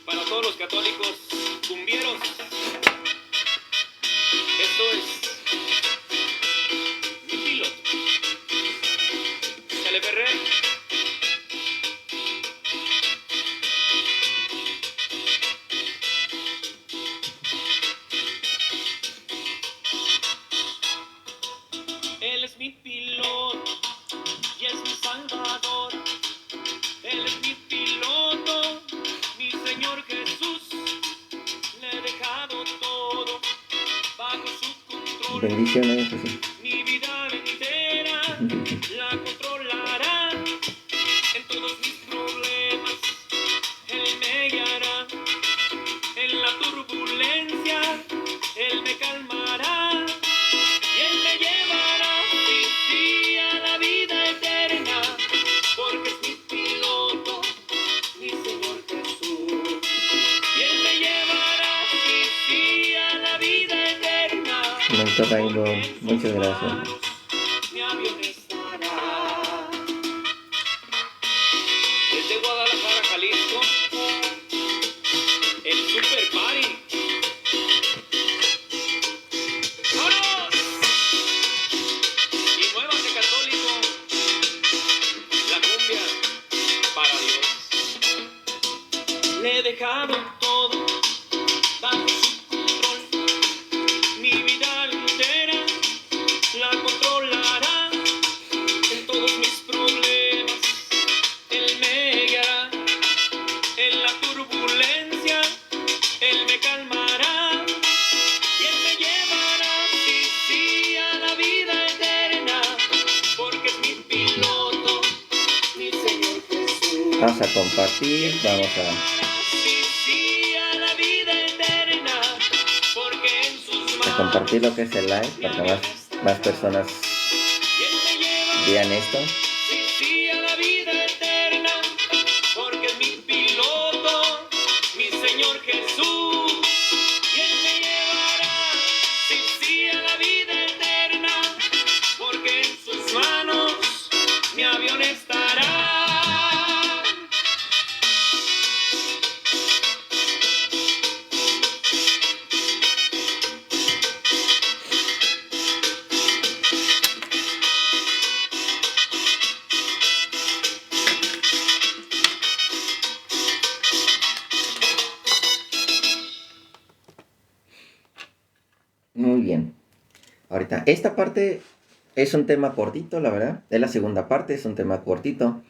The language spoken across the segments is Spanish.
Para todos los católicos cumbieros, esto es mi piloto. Chale Ferrer. Él es mi piloto y es mi salvador. Él es mi piloto, mi Señor Jesús. Le he dejado todo bajo su control. Bendiciones, Jesús. Mi vida entera la controlará. En todos mis problemas Él me guiará. En la turbulencia Él me calmará. Y Él me llevará, sí, sí, a la vida eterna. Porque es mi piloto, mi Señor Jesús. Y Él me llevará, sí, sí, a la vida eterna. Momento Rainbow, muchas gracias. Mi avión estará. Desde Guadalajara, Jalisco, el Super Party. ¡Vámonos! Y muévase católico, la cumbia para Dios. Le he dejado todo bajo su control. Mi vida entera la controlará. En todos mis problemas Él me guiará. En la turbulencia Él me calmará. Y Él me llevará, sí, sí, a la vida eterna. Porque es mi piloto, mi Señor Jesús. Vamos a compartir, vamos Sí, sí, a la vida eterna. Porque en sus a manos compartir lo que es el live para que más personas y Él me lleva, vean esto. sí, sí, a la vida eterna. Porque es mi piloto, mi Señor Jesús. Y Él me llevará, sí, sí, a la vida eterna. Porque en sus manos mi avión estará. Muy bien. Ahorita, esta parte es un tema cortito, la verdad. Es la segunda parte, es un tema cortito.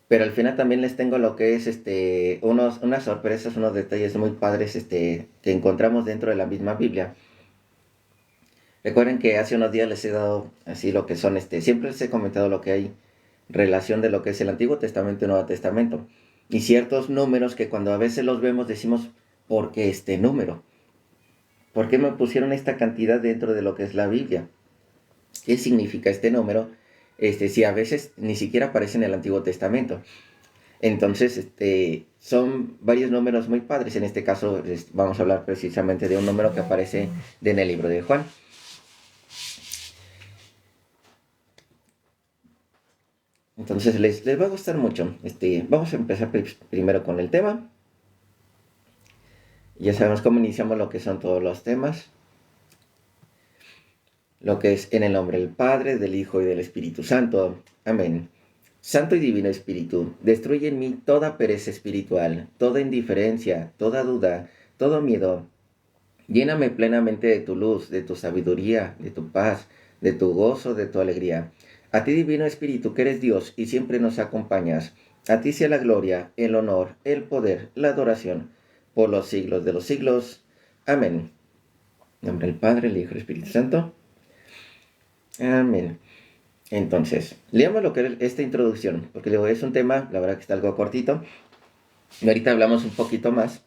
Pero al final también les tengo lo que es unas sorpresas, unos detalles muy padres que encontramos dentro de la misma Biblia. Recuerden que hace unos días les he dado así lo que son, siempre les he comentado lo que hay relación de lo que es el Antiguo Testamento y el Nuevo Testamento. Y ciertos números que cuando a veces los vemos decimos, ¿por qué este número? ¿Por qué me pusieron esta cantidad dentro de lo que es la Biblia? ¿Qué significa este número? Si a veces ni siquiera aparece en el Antiguo Testamento. Entonces, son varios números muy padres. En este caso, vamos a hablar precisamente de un número que aparece en el libro de Juan. Entonces, les va a gustar mucho. Vamos a empezar primero con el tema. Ya sabemos cómo iniciamos lo que son todos los temas. Lo que es en el nombre del Padre, del Hijo y del Espíritu Santo. Amén. Santo y Divino Espíritu, destruye en mí toda pereza espiritual, toda indiferencia, toda duda, todo miedo. Lléname plenamente de tu luz, de tu sabiduría, de tu paz, de tu gozo, de tu alegría. A ti, Divino Espíritu, que eres Dios y siempre nos acompañas. A ti sea la gloria, el honor, el poder, la adoración, por los siglos de los siglos. Amén. En nombre del Padre, el Hijo y el Espíritu Santo. Amén. Entonces, leamos lo que es esta introducción, porque luego es un tema, la verdad que está algo cortito. Y ahorita hablamos un poquito más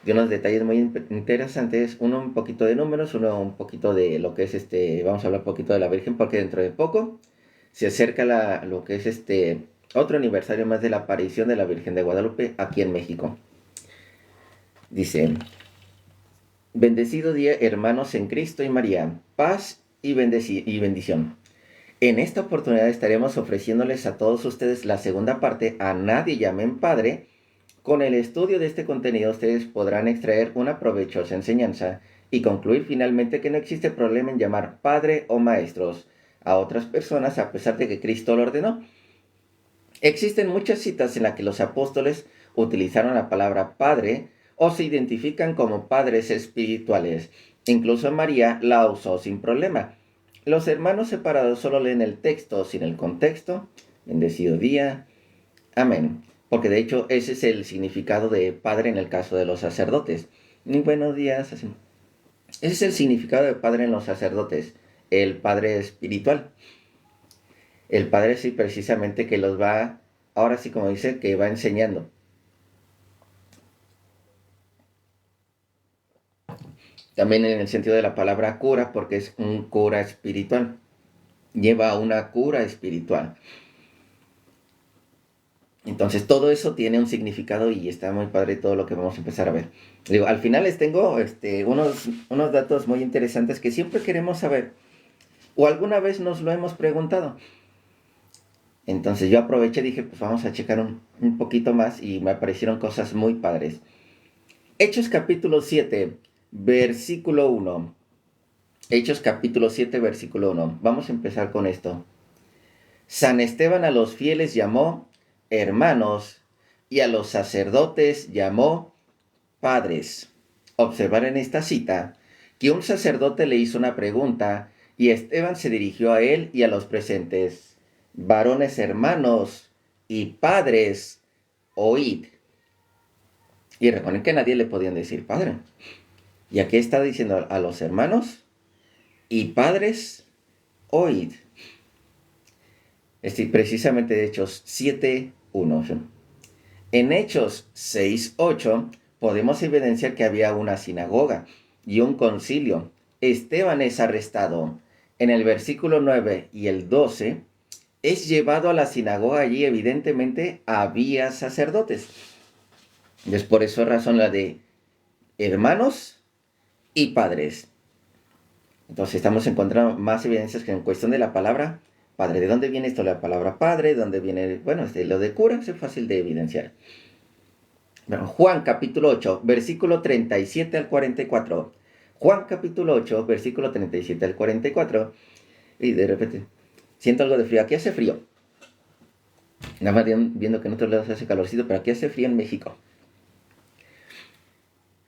de unos detalles muy interesantes, uno un poquito de números, uno un poquito de lo que es vamos a hablar un poquito de la Virgen, porque dentro de poco se acerca lo que es otro aniversario más de la aparición de la Virgen de Guadalupe aquí en México. Dice: bendecido día, hermanos en Cristo y María, paz y bendición. En esta oportunidad estaremos ofreciéndoles a todos ustedes la segunda parte, A Nadie Llamen Padre. Con el estudio de este contenido ustedes podrán extraer una provechosa enseñanza y concluir finalmente que no existe problema en llamar padre o maestros a otras personas a pesar de que Cristo lo ordenó. Existen muchas citas en las que los apóstoles utilizaron la palabra padre o se identifican como padres espirituales. Incluso María la usó sin problema. Los hermanos separados solo leen el texto sin el contexto. Bendecido día. Amén. Porque de hecho ese es el significado de padre en el caso de los sacerdotes. Muy buenos días. Ese es el significado de padre en los sacerdotes. El padre espiritual. El padre sí precisamente que los va, ahora sí como dice, que va enseñando. También en el sentido de la palabra cura, porque es un cura espiritual. Lleva una cura espiritual. Entonces todo eso tiene un significado y está muy padre todo lo que vamos a empezar a ver. Digo, al final les tengo unos datos muy interesantes que siempre queremos saber. O alguna vez nos lo hemos preguntado. Entonces yo aproveché y dije, pues vamos a checar un poquito más y me aparecieron cosas muy padres. Hechos capítulo 7, versículo 1. Hechos capítulo 7, versículo 1. Vamos a empezar con esto. San Esteban a los fieles llamó hermanos y a los sacerdotes llamó padres. Observar en esta cita que un sacerdote le hizo una pregunta y Esteban se dirigió a él y a los presentes. Varones hermanos y padres, oíd. Y recuerden que a nadie le podían decir padre. Y aquí está diciendo a los hermanos y padres, oíd. Precisamente de Hechos 7:1. En Hechos 6:8 podemos evidenciar que había una sinagoga y un concilio. Esteban es arrestado. En el versículo 9 y el 12 es llevado a la sinagoga. Allí evidentemente había sacerdotes. Y es por eso razón la de hermanos y padres. Entonces estamos encontrando más evidencias que en cuestión de la palabra padre. ¿De dónde viene esto la palabra padre? ¿De dónde viene? Bueno, lo de cura es fácil de evidenciar. Bueno, Juan capítulo 8, versículo 37 al 44. Juan capítulo 8, versículo 37 al 44. Y de repente siento algo de frío. Aquí hace frío. Nada más viendo que en otros lados hace calorcito, pero aquí hace frío en México.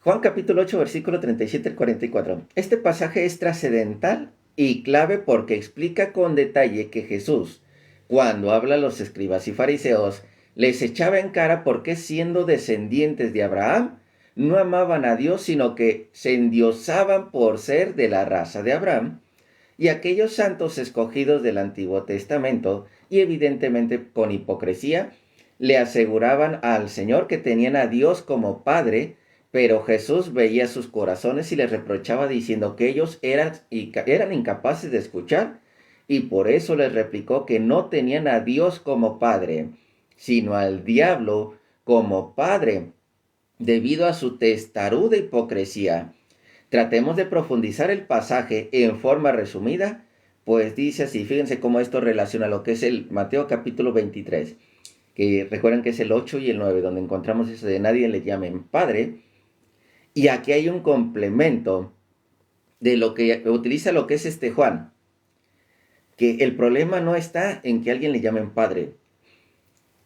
Juan capítulo 8, versículo 37 al 44. Este pasaje es trascendental y clave porque explica con detalle que Jesús, cuando habla a los escribas y fariseos, les echaba en cara por qué siendo descendientes de Abraham, no amaban a Dios, sino que se endiosaban por ser de la raza de Abraham, y aquellos santos escogidos del Antiguo Testamento, y evidentemente con hipocresía, le aseguraban al Señor que tenían a Dios como Padre, pero Jesús veía sus corazones y les reprochaba diciendo que ellos eran incapaces de escuchar, y por eso les replicó que no tenían a Dios como Padre, sino al diablo como Padre, debido a su testaruda hipocresía. Tratemos de profundizar el pasaje en forma resumida, pues dice así, fíjense cómo esto relaciona lo que es el Mateo capítulo 23, que recuerden que es el 8 y el 9, donde encontramos eso de nadie le llamen Padre. Y aquí hay un complemento de lo que utiliza lo que es Juan. Que el problema no está en que a alguien le llamen padre.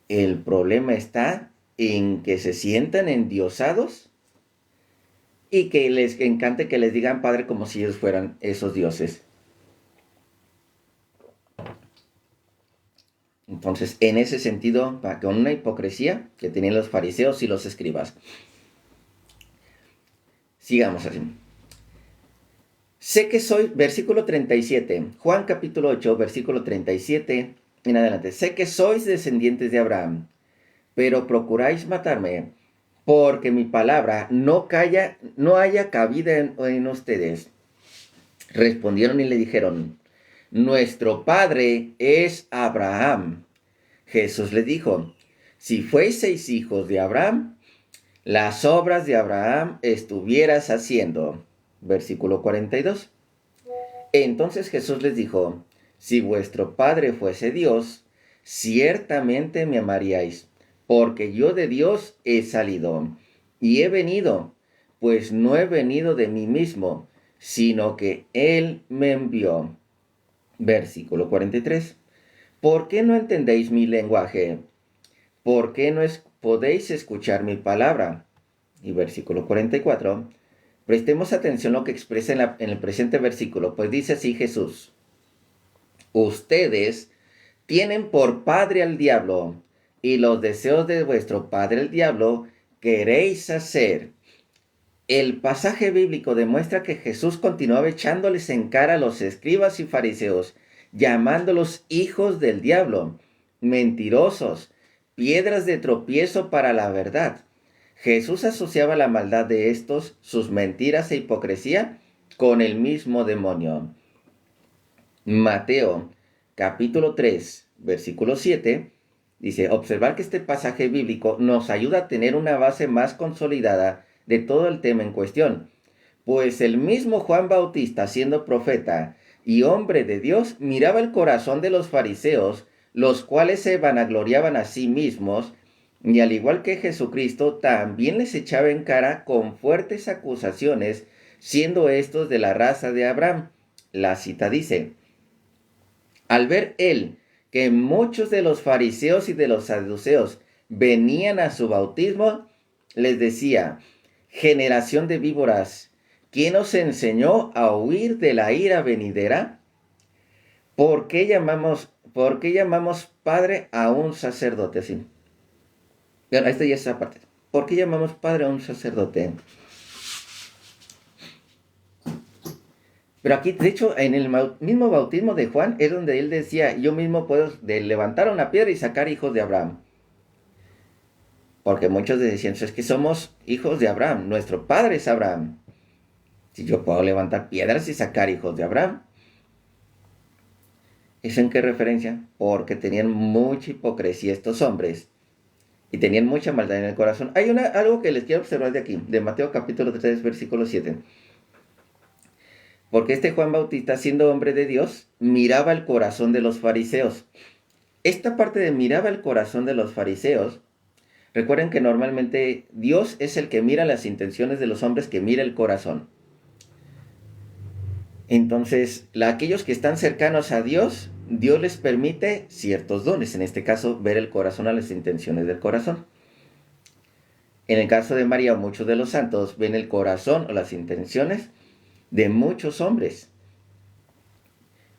El problema está en que se sientan endiosados y que les encante que les digan padre como si ellos fueran esos dioses. Entonces, en ese sentido, con una hipocresía que tenían los fariseos y los escribas. Sigamos así. Sé que soy, versículo 37, Juan capítulo 8, versículo 37 en adelante. Sé que sois descendientes de Abraham, pero procuráis matarme, porque mi palabra no haya cabida en ustedes. Respondieron y le dijeron, nuestro padre es Abraham. Jesús le dijo, si fueseis hijos de Abraham, las obras de Abraham estuvieras haciendo. Versículo 42. Entonces Jesús les dijo, si vuestro Padre fuese Dios, ciertamente me amaríais, porque yo de Dios he salido y he venido, pues no he venido de mí mismo, sino que Él me envió. Versículo 43. ¿Por qué no entendéis mi lenguaje? ¿Por qué no podéis escuchar mi palabra? Y versículo 44. Prestemos atención a lo que expresa en el presente versículo, pues dice así Jesús: ustedes tienen por padre al diablo, y los deseos de vuestro padre el diablo queréis hacer. El pasaje bíblico demuestra que Jesús continuaba echándoles en cara a los escribas y fariseos, llamándolos hijos del diablo, mentirosos, piedras de tropiezo para la verdad. Jesús asociaba la maldad de estos, sus mentiras e hipocresía, con el mismo demonio. Mateo, capítulo 3, versículo 7, dice: observar que este pasaje bíblico nos ayuda a tener una base más consolidada de todo el tema en cuestión, pues el mismo Juan Bautista, siendo profeta y hombre de Dios, miraba el corazón de los fariseos, los cuales se vanagloriaban a sí mismos, y al igual que Jesucristo, también les echaba en cara con fuertes acusaciones, siendo estos de la raza de Abraham. La cita dice: al ver él que muchos de los fariseos y de los saduceos venían a su bautismo, les decía: generación de víboras, ¿quién os enseñó a huir de la ira venidera? ¿Por qué llamamos padre a un sacerdote así? Bueno, esta ya es esa parte. ¿Por qué llamamos padre a un sacerdote? Pero aquí, de hecho, en el mismo bautismo de Juan es donde él decía: yo mismo puedo levantar una piedra y sacar hijos de Abraham. Porque muchos decían: es que somos hijos de Abraham, nuestro padre es Abraham. Si yo puedo levantar piedras y sacar hijos de Abraham. ¿Eso en qué referencia? Porque tenían mucha hipocresía estos hombres y tenían mucha maldad en el corazón. Hay algo que les quiero observar de aquí, de Mateo capítulo 3, versículo 7. Porque este Juan Bautista, siendo hombre de Dios, miraba el corazón de los fariseos. Esta parte de miraba el corazón de los fariseos, recuerden que normalmente Dios es el que mira las intenciones de los hombres, que mira el corazón. Entonces, aquellos que están cercanos a Dios, Dios les permite ciertos dones, en este caso, ver el corazón, a las intenciones del corazón. En el caso de María, muchos de los santos ven el corazón o las intenciones de muchos hombres.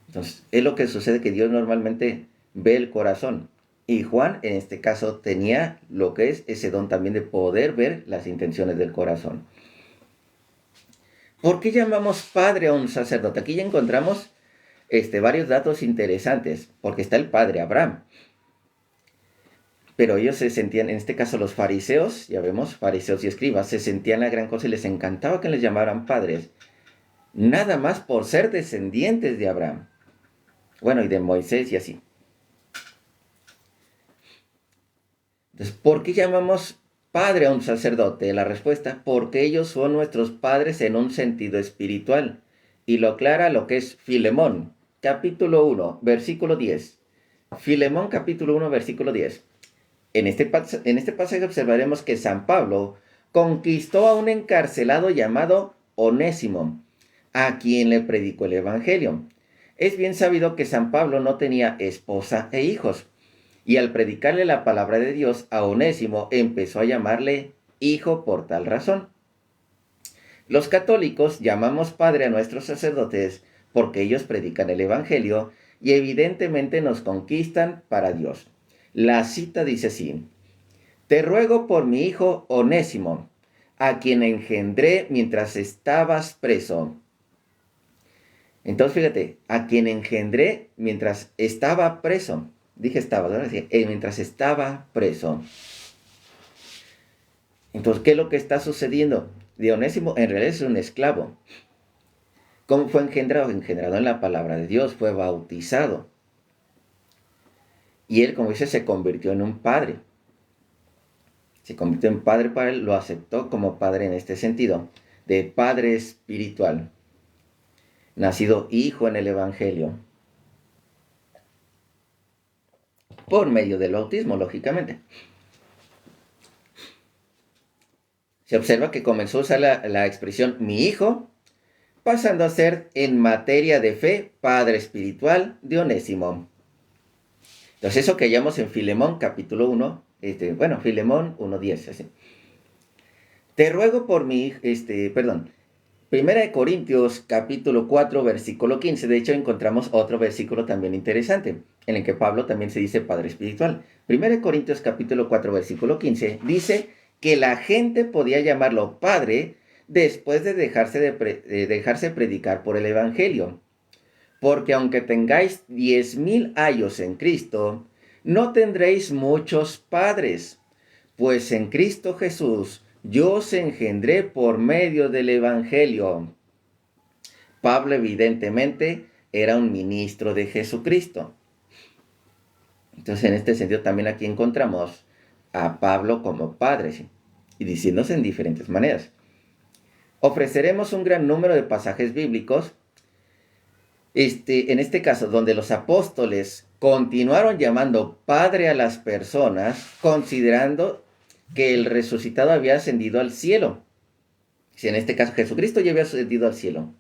Entonces, es lo que sucede, que Dios normalmente ve el corazón. Y Juan, en este caso, tenía lo que es ese don también de poder ver las intenciones del corazón. ¿Por qué llamamos padre a un sacerdote? Aquí ya encontramos varios datos interesantes, porque está el padre Abraham. Pero ellos se sentían, en este caso los fariseos, ya vemos, fariseos y escribas, se sentían la gran cosa y les encantaba que les llamaran padres, nada más por ser descendientes de Abraham. Bueno, y de Moisés y así. Entonces, ¿por qué llamamos padre a un sacerdote? La respuesta: porque ellos son nuestros padres en un sentido espiritual. Y lo aclara lo que es Filemón, capítulo 1, versículo 10. Filemón, capítulo 1, versículo 10. En este pasaje observaremos que San Pablo conquistó a un encarcelado llamado Onésimo, a quien le predicó el Evangelio. Es bien sabido que San Pablo no tenía esposa e hijos, y al predicarle la palabra de Dios a Onésimo, empezó a llamarle hijo por tal razón. Los católicos llamamos padre a nuestros sacerdotes porque ellos predican el Evangelio y evidentemente nos conquistan para Dios. La cita dice así: te ruego por mi hijo Onésimo, a quien engendré mientras estabas preso. Entonces fíjate, a quien engendré mientras estaba preso. Dije estaba, ¿no? Mientras estaba preso. Entonces, ¿qué es lo que está sucediendo? De Onésimo en realidad es un esclavo. ¿Cómo fue engendrado? Engendrado en la palabra de Dios, fue bautizado. Y él, como dice, se convirtió en un padre. Se convirtió en padre para él, lo aceptó como padre en este sentido, de padre espiritual. Nacido hijo en el Evangelio. por medio del bautismo, lógicamente. Se observa que comenzó a usar la expresión mi hijo, pasando a ser en materia de fe padre espiritual de Onésimo. Entonces eso que hallamos en Filemón capítulo 1, Filemón 1:10, así. Te ruego por mi, Primera de Corintios capítulo 4 versículo 15, de hecho encontramos otro versículo también interesante, en el que Pablo también se dice padre espiritual. Primera de Corintios capítulo 4 versículo 15 dice que la gente podía llamarlo padre después de dejarse predicar por el evangelio. Porque aunque tengáis 10,000 años en Cristo, no tendréis muchos padres, pues en Cristo Jesús yo os engendré por medio del evangelio. Pablo evidentemente era un ministro de Jesucristo. Entonces en este sentido también aquí encontramos a Pablo como padre, ¿sí? Y diciéndose en diferentes maneras. Ofreceremos un gran número de pasajes bíblicos, en este caso, donde los apóstoles continuaron llamando padre a las personas, considerando que el resucitado había ascendido al cielo. Si en este caso Jesucristo ya había ascendido al cielo.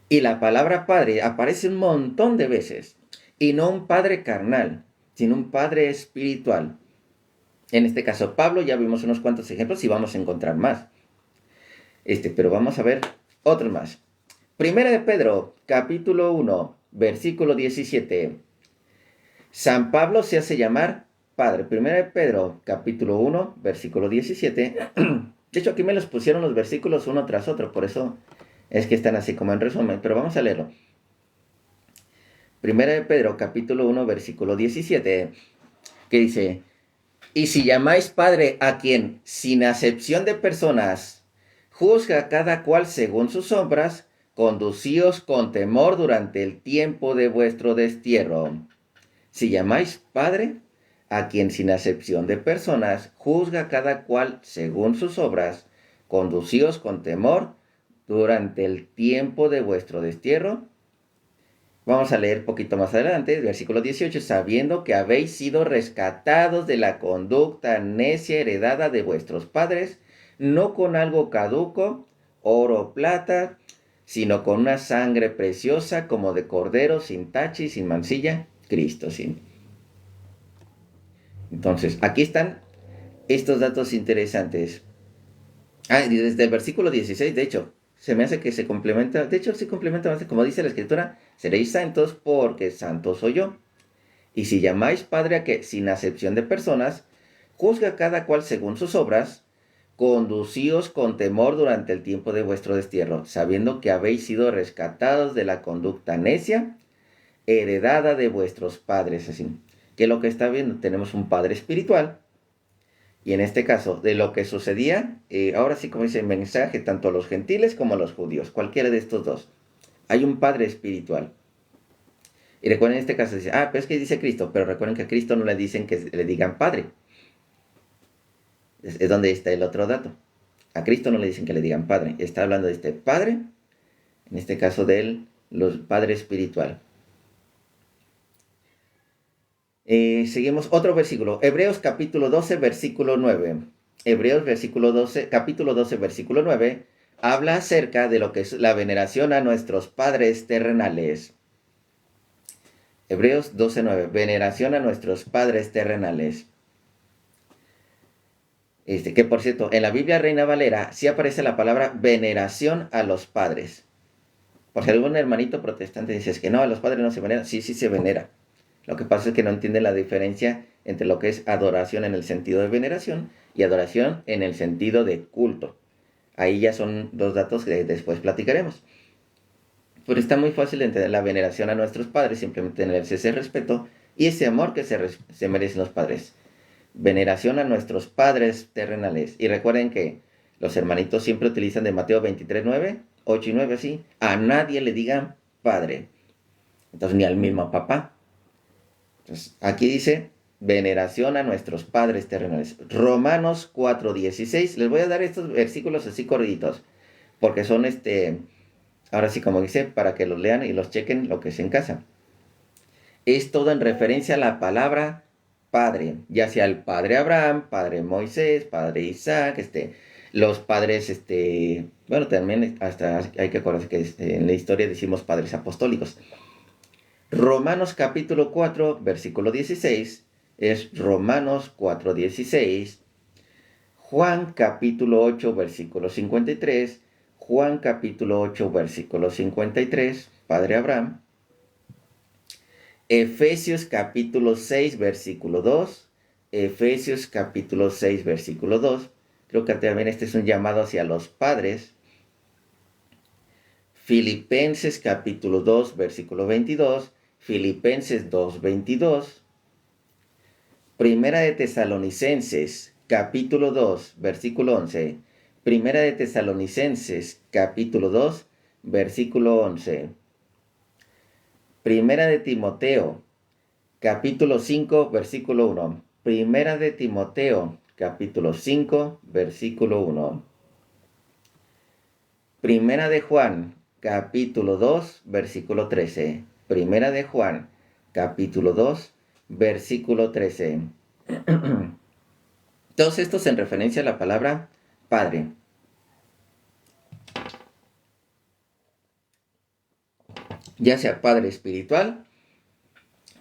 Y la palabra padre aparece un montón de veces. Y no un padre carnal, sino un padre espiritual. En este caso, Pablo, ya vimos unos cuantos ejemplos y vamos a encontrar más. Pero vamos a ver otros más. Primera de Pedro, capítulo 1, versículo 17. San Pablo se hace llamar Padre. Primera de Pedro, capítulo 1, versículo 17. De hecho, aquí me los pusieron los versículos uno tras otro, por eso es que están así como en resumen, pero vamos a leerlo. Primera de Pedro, capítulo 1, versículo 17, que dice: y si llamáis Padre a quien, sin acepción de personas, juzga a cada cual según sus obras, conducíos con temor durante el tiempo de vuestro destierro. Si llamáis Padre a quien sin acepción de personas juzga a cada cual según sus obras, conducíos con temor durante el tiempo de vuestro destierro. Vamos a leer poquito más adelante, versículo 18, sabiendo que habéis sido rescatados de la conducta necia heredada de vuestros padres, no con algo caduco, oro o plata, sino con una sangre preciosa como de cordero, sin tacha y sin mancilla, Cristo, sí. Entonces, aquí están estos datos interesantes. Y desde el versículo 16, de hecho, se me hace que se complementa, de hecho se complementa más, como dice la Escritura, seréis santos porque santo soy yo. Y si llamáis Padre a que, sin acepción de personas, juzga a cada cual según sus obras, conducíos con temor durante el tiempo de vuestro destierro, sabiendo que habéis sido rescatados de la conducta necia, heredada de vuestros padres. Así que lo que está viendo, tenemos un Padre espiritual, y en este caso, de lo que sucedía, ahora sí como dice el mensaje, tanto a los gentiles como a los judíos, cualquiera de estos dos, hay un Padre espiritual. Y recuerden en este caso, dice, pero es que dice Cristo, pero recuerden que a Cristo no le dicen que le digan Padre. Es donde está el otro dato. A Cristo no le dicen que le digan Padre. Está hablando de este Padre, en este caso de él, los Padre espiritual. Seguimos otro versículo. Hebreos capítulo 12, versículo 9. Hebreos capítulo 12, versículo 9, habla acerca de lo que es la veneración a nuestros padres terrenales. Hebreos 12, 9. Veneración a nuestros padres terrenales. Que por cierto, en la Biblia Reina Valera sí aparece la palabra veneración a los padres. Por si algún hermanito protestante dice es que no, a los padres no se venera. Sí se venera. Lo que pasa es que no entienden la diferencia entre lo que es adoración en el sentido de veneración y adoración en el sentido de culto. Ahí ya son dos datos que después platicaremos. Pero está muy fácil entender la veneración a nuestros padres, simplemente tenerse ese respeto y ese amor que se merecen los padres. Veneración a nuestros padres terrenales. Y recuerden que los hermanitos siempre utilizan de Mateo 23, 9, 8 y 9 así. A nadie le digan padre. Entonces ni al mismo papá. Entonces, aquí dice veneración a nuestros padres terrenales. Romanos 4:16. Les voy a dar estos versículos así corriditos, porque son ahora sí como dice, para que los lean y los chequen lo que es en casa. es todo en referencia a la palabra padre, ya sea el padre Abraham, padre Moisés, padre Isaac, los padres, bueno, también hasta hay que acordarse que en la historia decimos padres apostólicos. Romanos capítulo 4, versículo 16, es Romanos 4, 16. Juan capítulo 8, versículo 53. Juan capítulo 8, versículo 53, padre Abraham. Efesios capítulo 6, versículo 2. Efesios capítulo 6, versículo 2. Creo que también este es un llamado hacia los padres. Filipenses capítulo 2, versículo 22. Filipenses 2, 22. Primera de Tesalonicenses capítulo 2, versículo 11. Primera de Tesalonicenses capítulo 2, versículo 11. Primera de Timoteo capítulo 5, versículo 1. Primera de Timoteo capítulo 5, versículo 1. Primera de Juan capítulo 2, versículo 13. Primera de Juan capítulo 2, versículo 13. Todos estos en referencia a la palabra Padre. Ya sea Padre espiritual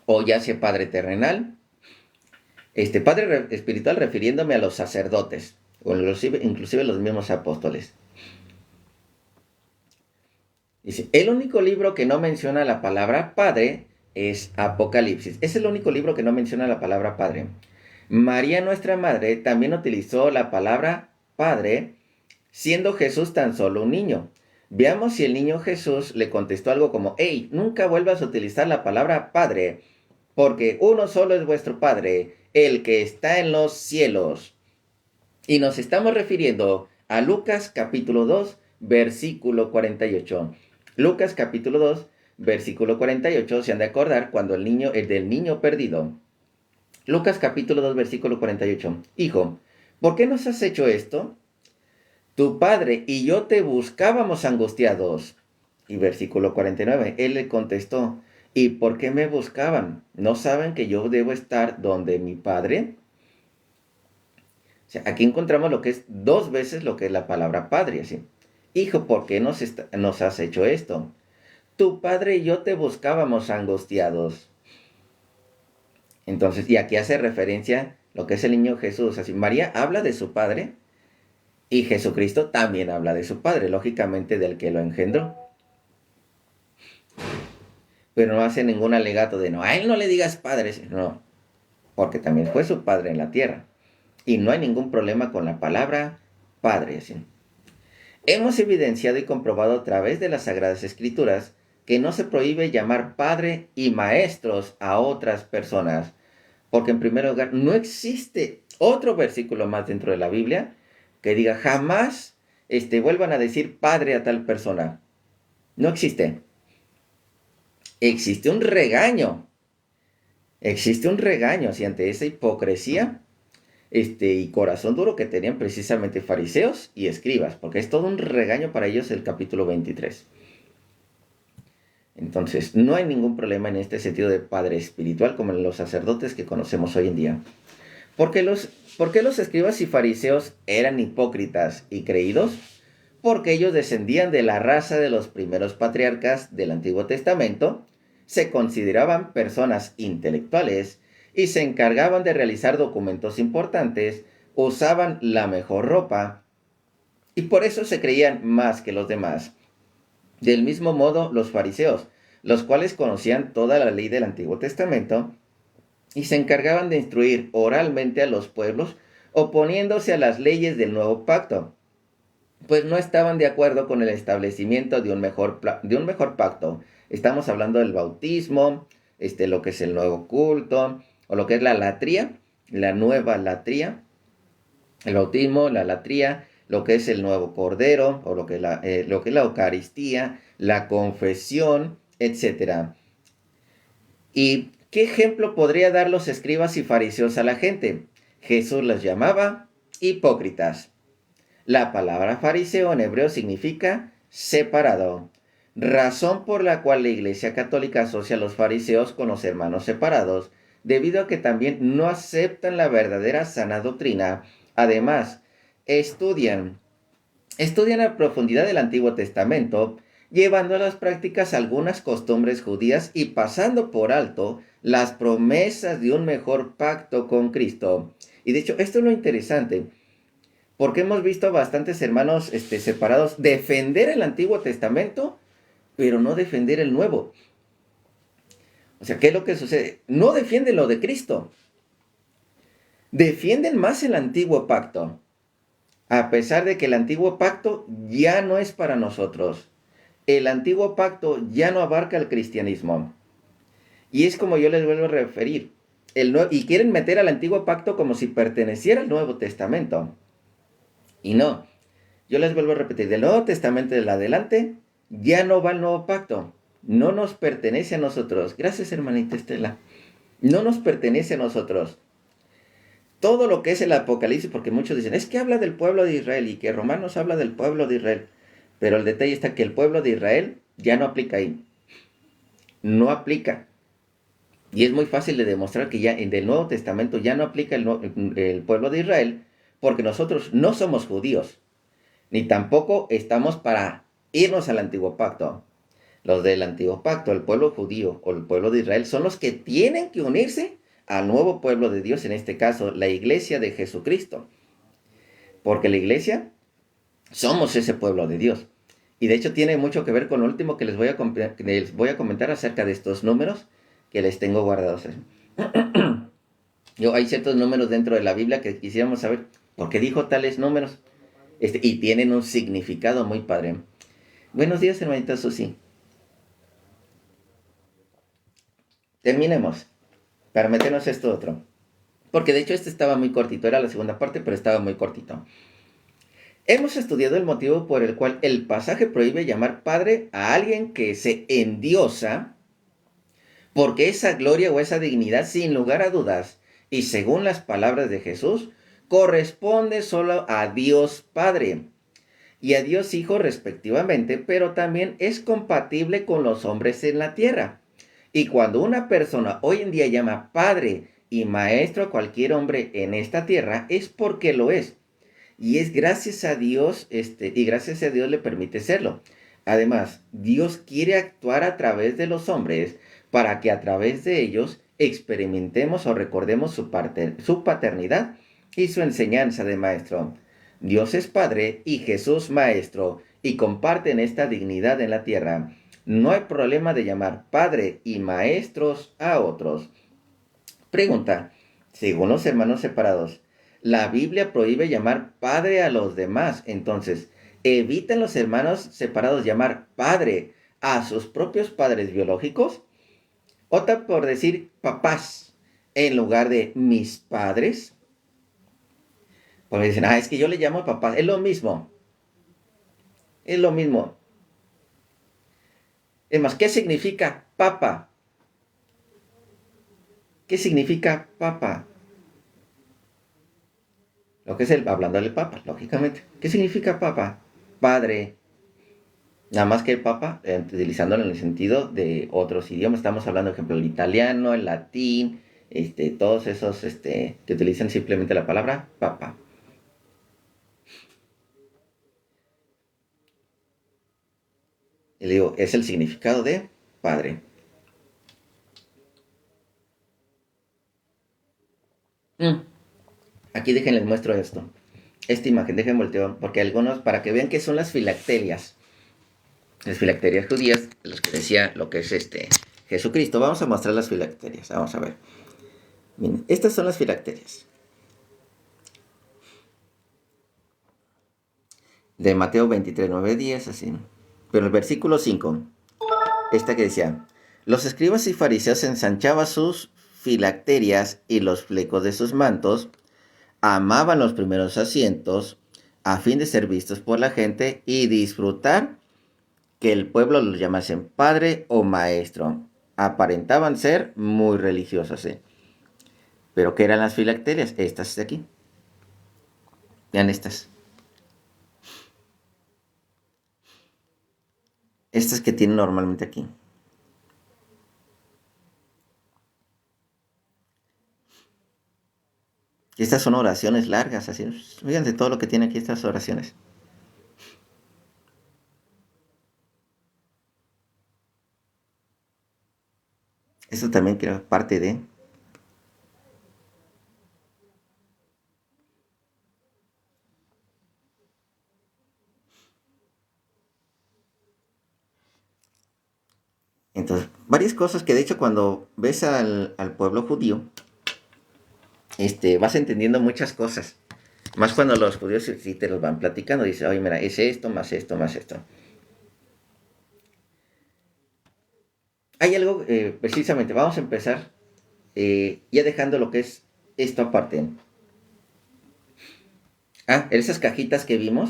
o ya sea Padre terrenal. Padre espiritual refiriéndome a los sacerdotes o inclusive los mismos apóstoles. Dice, el único libro que no menciona la palabra Padre es Apocalipsis. Es el único libro que no menciona la palabra Padre. María, nuestra madre, también utilizó la palabra Padre, siendo Jesús tan solo un niño. Veamos si el niño Jesús le contestó algo como, hey, nunca vuelvas a utilizar la palabra Padre, porque uno solo es vuestro Padre, el que está en los cielos. Y nos estamos refiriendo a Lucas capítulo 2, versículo 48. Lucas capítulo 2, versículo 48, se han de acordar cuando el del niño perdido. Lucas capítulo 2, versículo 48. Hijo, ¿por qué nos has hecho esto? Tu padre y yo te buscábamos angustiados. Y versículo 49, él le contestó, ¿y por qué me buscaban? ¿No saben que yo debo estar donde mi padre? O sea, aquí encontramos lo que es dos veces lo que es la palabra padre, así. Hijo, ¿por qué nos has hecho esto? Tu padre y yo te buscábamos angustiados. Entonces, y aquí hace referencia lo que es el niño Jesús. Así, María habla de su padre y Jesucristo también habla de su padre, lógicamente del que lo engendró. Pero no hace ningún alegato de no, a él no le digas padre, no, porque también fue su padre en la tierra. Y no hay ningún problema con la palabra padre, ¿sí? Hemos evidenciado y comprobado a través de las Sagradas Escrituras que no se prohíbe llamar padre y maestros a otras personas, porque en primer lugar no existe otro versículo más dentro de la Biblia que diga jamás vuelvan a decir padre a tal persona. No existe. Existe un regaño. Existe un regaño hacia ante esa hipocresía y corazón duro que tenían precisamente fariseos y escribas, porque es todo un regaño para ellos el capítulo 23. Entonces, no hay ningún problema en este sentido de padre espiritual como en los sacerdotes que conocemos hoy en día. ¿Por qué los escribas y fariseos eran hipócritas y creídos? Porque ellos descendían de la raza de los primeros patriarcas del Antiguo Testamento, se consideraban personas intelectuales y se encargaban de realizar documentos importantes, usaban la mejor ropa y por eso se creían más que los demás. Del mismo modo, los fariseos, los cuales conocían toda la ley del Antiguo Testamento y se encargaban de instruir oralmente a los pueblos, oponiéndose a las leyes del nuevo pacto, pues no estaban de acuerdo con el establecimiento de un mejor pacto. Estamos hablando del bautismo, lo que es el nuevo culto, o lo que es la latría, la nueva latría, el bautismo, la latría, lo que es el nuevo cordero, o lo que es la Eucaristía, la confesión, etc. ¿Y qué ejemplo podría dar los escribas y fariseos a la gente? Jesús los llamaba hipócritas. La palabra fariseo en hebreo significa separado. razón por la cual la Iglesia Católica asocia a los fariseos con los hermanos separados, debido a que también no aceptan la verdadera sana doctrina. Además, estudian a profundidad el Antiguo Testamento, llevando a las prácticas algunas costumbres judías y pasando por alto las promesas de un mejor pacto con Cristo. Y de hecho, esto es lo interesante, porque hemos visto a bastantes hermanos separados defender el Antiguo Testamento, pero no defender el Nuevo. O sea, ¿qué es lo que sucede? No defienden lo de Cristo. Defienden más el Antiguo Pacto, a pesar de que el Antiguo Pacto ya no es para nosotros. El Antiguo Pacto ya no abarca el cristianismo. Y es como yo les vuelvo a referir. Y quieren meter al Antiguo Pacto como si perteneciera al Nuevo Testamento. Y no. Yo les vuelvo a repetir. Del Nuevo Testamento en adelante ya no va el Nuevo Pacto. No nos pertenece a nosotros. Gracias, hermanita Estela. No nos pertenece a nosotros. Todo lo que es el Apocalipsis, porque muchos dicen, es que habla del pueblo de Israel y que Romanos habla del pueblo de Israel. Pero el detalle está que el pueblo de Israel ya no aplica ahí. No aplica. Y es muy fácil de demostrar que ya en el Nuevo Testamento ya no aplica el pueblo de Israel, porque nosotros no somos judíos, ni tampoco estamos para irnos al Antiguo Pacto. Los del Antiguo Pacto, el pueblo judío o el pueblo de Israel, son los que tienen que unirse al nuevo pueblo de Dios, en este caso, la iglesia de Jesucristo. Porque la iglesia somos ese pueblo de Dios. Y de hecho tiene mucho que ver con lo último que les voy a comentar acerca de estos números que les tengo guardados. Hay ciertos números dentro de la Biblia que quisiéramos saber por qué dijo tales números. Y tienen un significado muy padre. Buenos días, hermanita Susi. Terminemos para meternos esto otro. Porque de hecho este estaba muy cortito, era la segunda parte, pero estaba muy cortito. Hemos estudiado el motivo por el cual el pasaje prohíbe llamar padre a alguien que se endiosa, porque esa gloria o esa dignidad, sin lugar a dudas, y según las palabras de Jesús, corresponde solo a Dios Padre y a Dios Hijo respectivamente, pero también es compatible con los hombres en la tierra. Y cuando una persona hoy en día llama padre y maestro a cualquier hombre en esta tierra, es porque lo es. Y es gracias a Dios, y gracias a Dios le permite serlo. Además, Dios quiere actuar a través de los hombres para que a través de ellos experimentemos o recordemos su paternidad y su enseñanza de maestro. Dios es Padre y Jesús Maestro, y comparten esta dignidad en la tierra. No hay problema de llamar Padre y Maestros a otros. Pregunta, según los hermanos separados, la Biblia prohíbe llamar Padre a los demás. Entonces, ¿evitan los hermanos separados llamar Padre a sus propios padres biológicos? Optan por decir papás en lugar de mis padres. Porque dicen, es que yo le llamo papá. Es lo mismo. Es lo mismo. Es más, ¿qué significa papa? ¿Qué significa papa? Lo que es hablando del papa, lógicamente. ¿Qué significa papa? Padre. Nada más que el papa, utilizándolo en el sentido de otros idiomas. Estamos hablando, por ejemplo, el italiano, el latín, todos esos que utilizan simplemente la palabra papa. Y le digo, es el significado de padre. Aquí déjenles muestro esto. Esta imagen, déjenme volteo, porque algunos, para que vean qué son las filacterias. Las filacterias judías, de los que decía lo que es Jesucristo. Vamos a mostrar las filacterias. Vamos a ver. Miren, estas son las filacterias. De Mateo 23, 9, 10, así. Pero el versículo 5, esta que decía, los escribas y fariseos ensanchaban sus filacterias y los flecos de sus mantos, amaban los primeros asientos a fin de ser vistos por la gente y disfrutar que el pueblo los llamasen padre o maestro. Aparentaban ser muy religiosos. ¿Pero qué eran las filacterias? Estas de aquí. Vean estas. Estas que tienen normalmente aquí. Y estas son oraciones largas, así. Fíjense todo lo que tiene aquí estas oraciones. Esto también creo parte de. Entonces, varias cosas que de hecho cuando ves al pueblo judío, vas entendiendo muchas cosas. Más cuando los judíos sí te los van platicando. Dice, oye, mira, es esto, más esto, más esto. Hay algo, precisamente, vamos a empezar ya dejando lo que es esto aparte. Esas cajitas que vimos,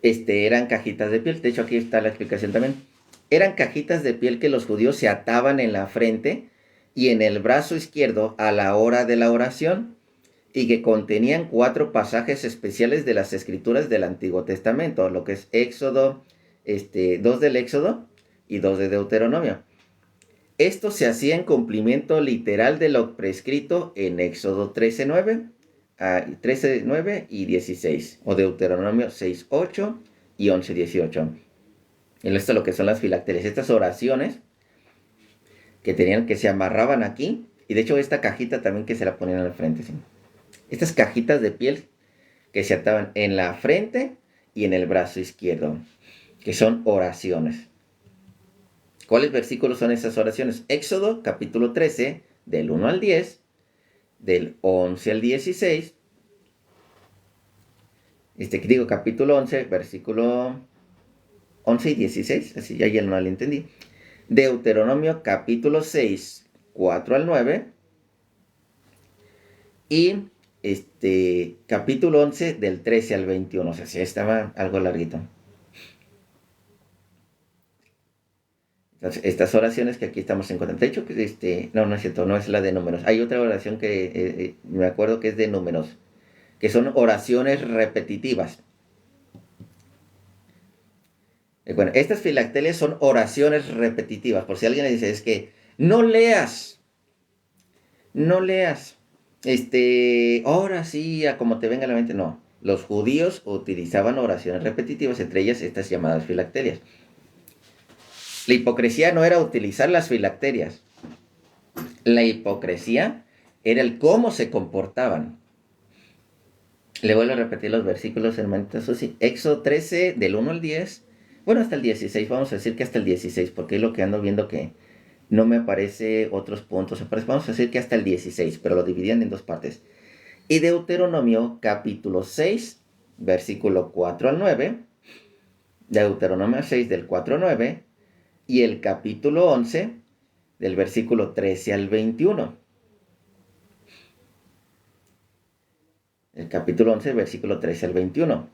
eran cajitas de piel. De hecho, aquí está la explicación también. Eran cajitas de piel que los judíos se ataban en la frente y en el brazo izquierdo a la hora de la oración y que contenían 4 pasajes especiales de las escrituras del Antiguo Testamento, lo que es Éxodo, 2 del Éxodo y 2 de Deuteronomio. Esto se hacía en cumplimiento literal de lo prescrito en Éxodo 13:9 y 16, o Deuteronomio 6:8 y 11:18. Y esto es lo que son las filacterias, estas oraciones que se amarraban aquí, y de hecho esta cajita también que se la ponían al frente, ¿sí? Estas cajitas de piel que se ataban en la frente y en el brazo izquierdo, que son oraciones. ¿Cuáles versículos son esas oraciones? Éxodo capítulo 13, del 1 al 10, del 11 al 16. Capítulo 11, versículo 11 y 16, así ya no lo entendí. Deuteronomio capítulo 6, 4 al 9. Y capítulo 11, del 13 al 21. O sea, sí estaba algo larguito. Entonces, estas oraciones que aquí estamos encontrando. De hecho, no es cierto, no es la de números. Hay otra oración que me acuerdo que es de números, que son oraciones repetitivas. Bueno, estas filactelias son oraciones repetitivas. Por si alguien le dice, es que no leas. Ahora sí, a como te venga a la mente. No, los judíos utilizaban oraciones repetitivas, entre ellas estas llamadas filacterias. La hipocresía no era utilizar las filacterias. La hipocresía era el cómo se comportaban. Le vuelvo a repetir los versículos, hermanitas Susi. Éxodo 13, del 1 al 10. Bueno, hasta el 16. Vamos a decir que hasta el 16, porque es lo que ando viendo que no me aparece otros puntos. Vamos a decir que hasta el 16, pero lo dividían en 2 partes. Y Deuteronomio capítulo 6, versículo 4 al 9. Deuteronomio 6, del 4 al 9. Y el capítulo 11, del versículo 13 al 21. El capítulo 11, versículo 13 al 21.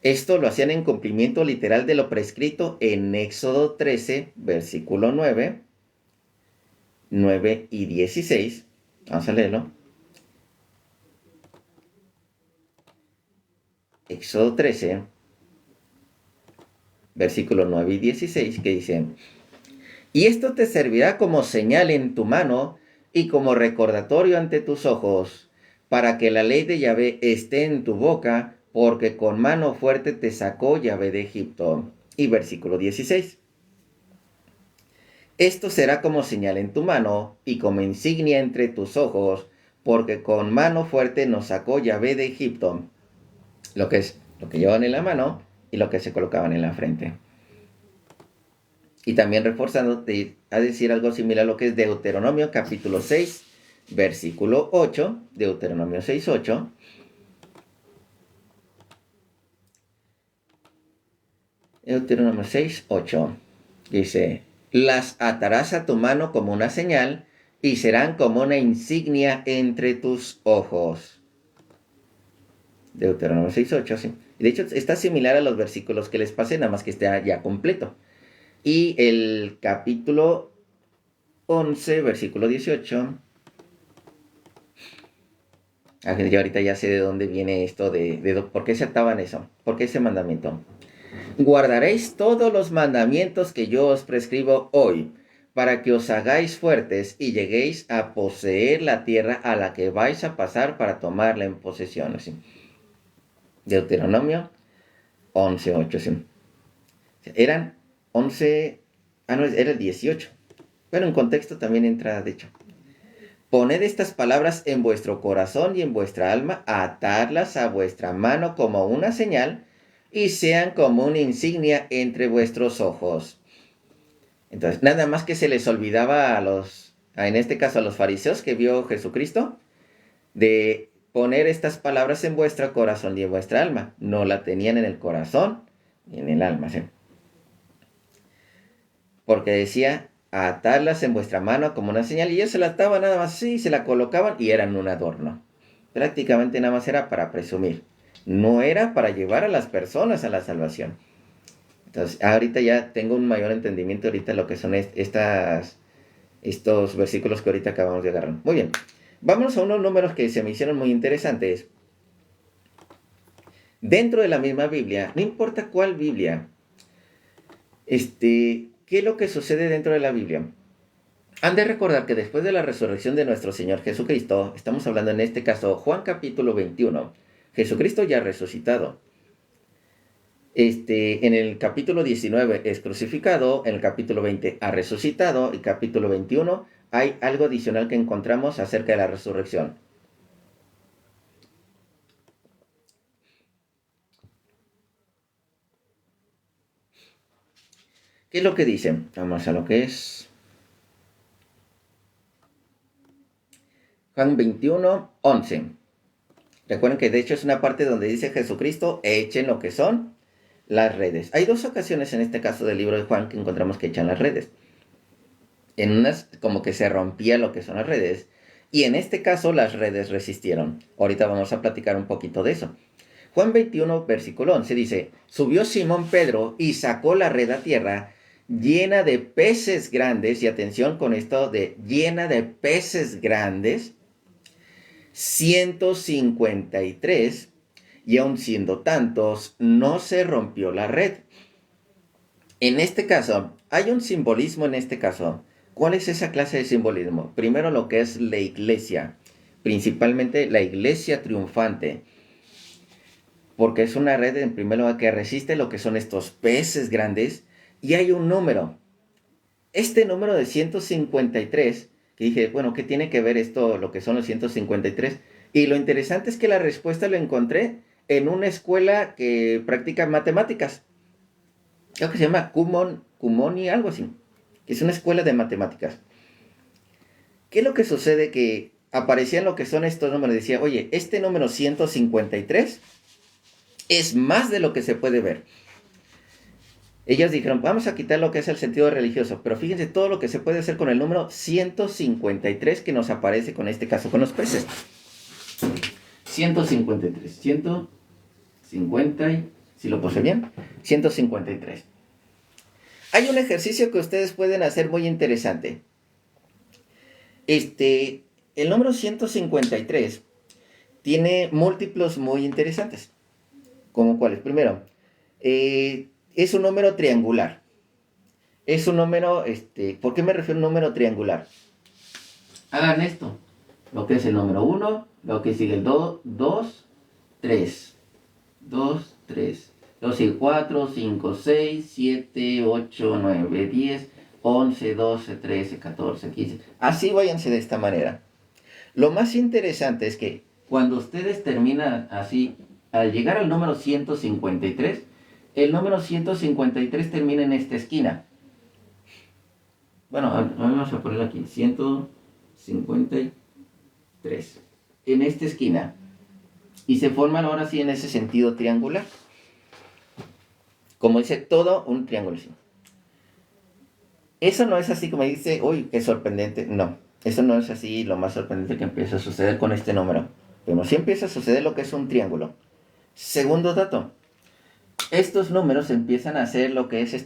Esto lo hacían en cumplimiento literal de lo prescrito en Éxodo 13, versículo 9, 9 y 16. Vamos a leerlo. Éxodo 13, versículo 9 y 16, que dice: y esto te servirá como señal en tu mano y como recordatorio ante tus ojos, para que la ley de Yahvé esté en tu boca, porque con mano fuerte te sacó Yahvé de Egipto. Y versículo 16. Esto será como señal en tu mano y como insignia entre tus ojos, porque con mano fuerte nos sacó Yahvé de Egipto. Lo que llevaban en la mano y lo que se colocaban en la frente. Y también reforzando a decir algo similar a lo que es Deuteronomio capítulo 6, versículo 8, Deuteronomio 6, 8. Deuteronomio 6, 8. Dice: las atarás a tu mano como una señal y serán como una insignia entre tus ojos. Deuteronomio 6, 8, sí. De hecho, está similar a los versículos que les pasé, nada más que está ya completo. Y el capítulo 11, versículo 18. Yo ahorita ya sé de dónde viene esto, de por qué se ataban eso, por qué ese mandamiento. guardaréis todos los mandamientos que yo os prescribo hoy, para que os hagáis fuertes y lleguéis a poseer la tierra a la que vais a pasar para tomarla en posesión. ¿Sí? Deuteronomio 11:8. ¿Sí? Eran 11, no, era el 18. Pero en contexto también entra, de hecho. Poned estas palabras en vuestro corazón y en vuestra alma, atarlas a vuestra mano como una señal, y sean como una insignia entre vuestros ojos. Entonces, nada más que se les olvidaba en este caso a los fariseos que vio Jesucristo, de poner estas palabras en vuestro corazón y en vuestra alma. No la tenían en el corazón ni en el alma, ¿sí? Porque decía, atarlas en vuestra mano como una señal, y ellos se la ataban nada más así, se la colocaban y eran un adorno. Prácticamente nada más era para presumir. No era para llevar a las personas a la salvación. Entonces, ahorita ya tengo un mayor entendimiento ahorita de lo que son estos versículos que ahorita acabamos de agarrar. Muy bien. Vámonos a unos números que se me hicieron muy interesantes. Dentro de la misma Biblia, no importa cuál Biblia, ¿qué es lo que sucede dentro de la Biblia? Han de recordar que después de la resurrección de nuestro Señor Jesucristo, estamos hablando en este caso Juan capítulo 21, Jesucristo ya resucitado. En el capítulo 19 es crucificado, en el capítulo 20 ha resucitado, y capítulo 21 hay algo adicional que encontramos acerca de la resurrección. ¿Qué es lo que dice? Vamos a lo que es Juan 21, 11. Recuerden que de hecho es una parte donde dice Jesucristo, echen lo que son las redes. Hay dos ocasiones en este caso del libro de Juan que encontramos que echan las redes. En unas como que se rompía lo que son las redes, y en este caso las redes resistieron. Ahorita vamos a platicar un poquito de eso. Juan 21, versículo 11 dice, subió Simón Pedro y sacó la red a tierra llena de peces grandes, y atención con esto de llena de peces grandes, 153, y aun siendo tantos, no se rompió la red. En este caso, hay un simbolismo en este caso. ¿Cuál es esa clase de simbolismo? Primero lo que es la iglesia, principalmente la iglesia triunfante, porque es una red en primer lugar que resiste lo que son estos peces grandes, y hay un número. Este número de 153, que dije, bueno, ¿qué tiene que ver esto, lo que son los 153? Y lo interesante es que la respuesta la encontré en una escuela que practica matemáticas. Creo que se llama Kumoni, algo así. Que es una escuela de matemáticas. ¿Qué es lo que sucede? Que aparecían lo que son estos números. Decía, oye, este número 153 es más de lo que se puede ver. Ellos dijeron, vamos a quitar lo que es el sentido religioso, pero fíjense todo lo que se puede hacer con el número 153 que nos aparece con este caso, con los peces. 153, 150, si lo puse bien, 153. Hay un ejercicio que ustedes pueden hacer muy interesante. El número 153 tiene múltiplos muy interesantes. ¿Cómo cuáles? Primero, es un número triangular. Es un número, ¿por qué me refiero a un número triangular? Hagan esto. Lo que es el número 1, lo que sigue el 2, 3. 2, 3. Luego sigue 4, 5, 6, 7, 8, 9, 10, 11, 12, 13, 14, 15. Así váyanse de esta manera. Lo más interesante es que cuando ustedes terminan así, al llegar al número 153, el número 153 termina en esta esquina. Bueno, vamos a ponerlo aquí, 153. En esta esquina. Y se forman ahora sí en ese sentido triangular. Como dice, todo un triángulo. Eso no es así como dice, uy, qué sorprendente. No, eso no es así lo más sorprendente que empieza a suceder con este número. Pero sí empieza a suceder lo que es un triángulo. Segundo dato. Estos números empiezan a ser lo que es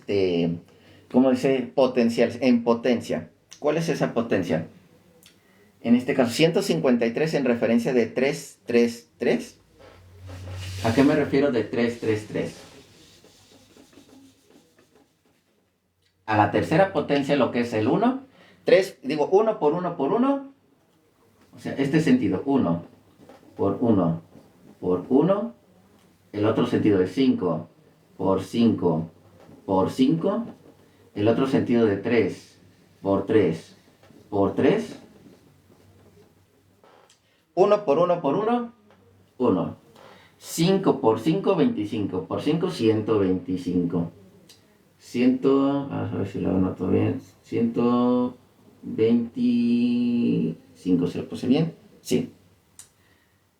¿cómo dice? Potenciales, en potencia. ¿Cuál es esa potencia? En este caso, 153 en referencia de 333. ¿A qué me refiero de 333? a la tercera potencia lo que es el 1. 3, digo 1 por 1 por 1. O sea, este sentido, 1 por 1 por 1. El otro sentido es 5 por 5 por 5. El otro sentido de 3 por 3 por 3. 1 por 1 por 1, 1. 5 por 5, 25. Por 5, 125. Vamos a ver si lo anoto bien. 125, ¿se lo puse bien? Sí.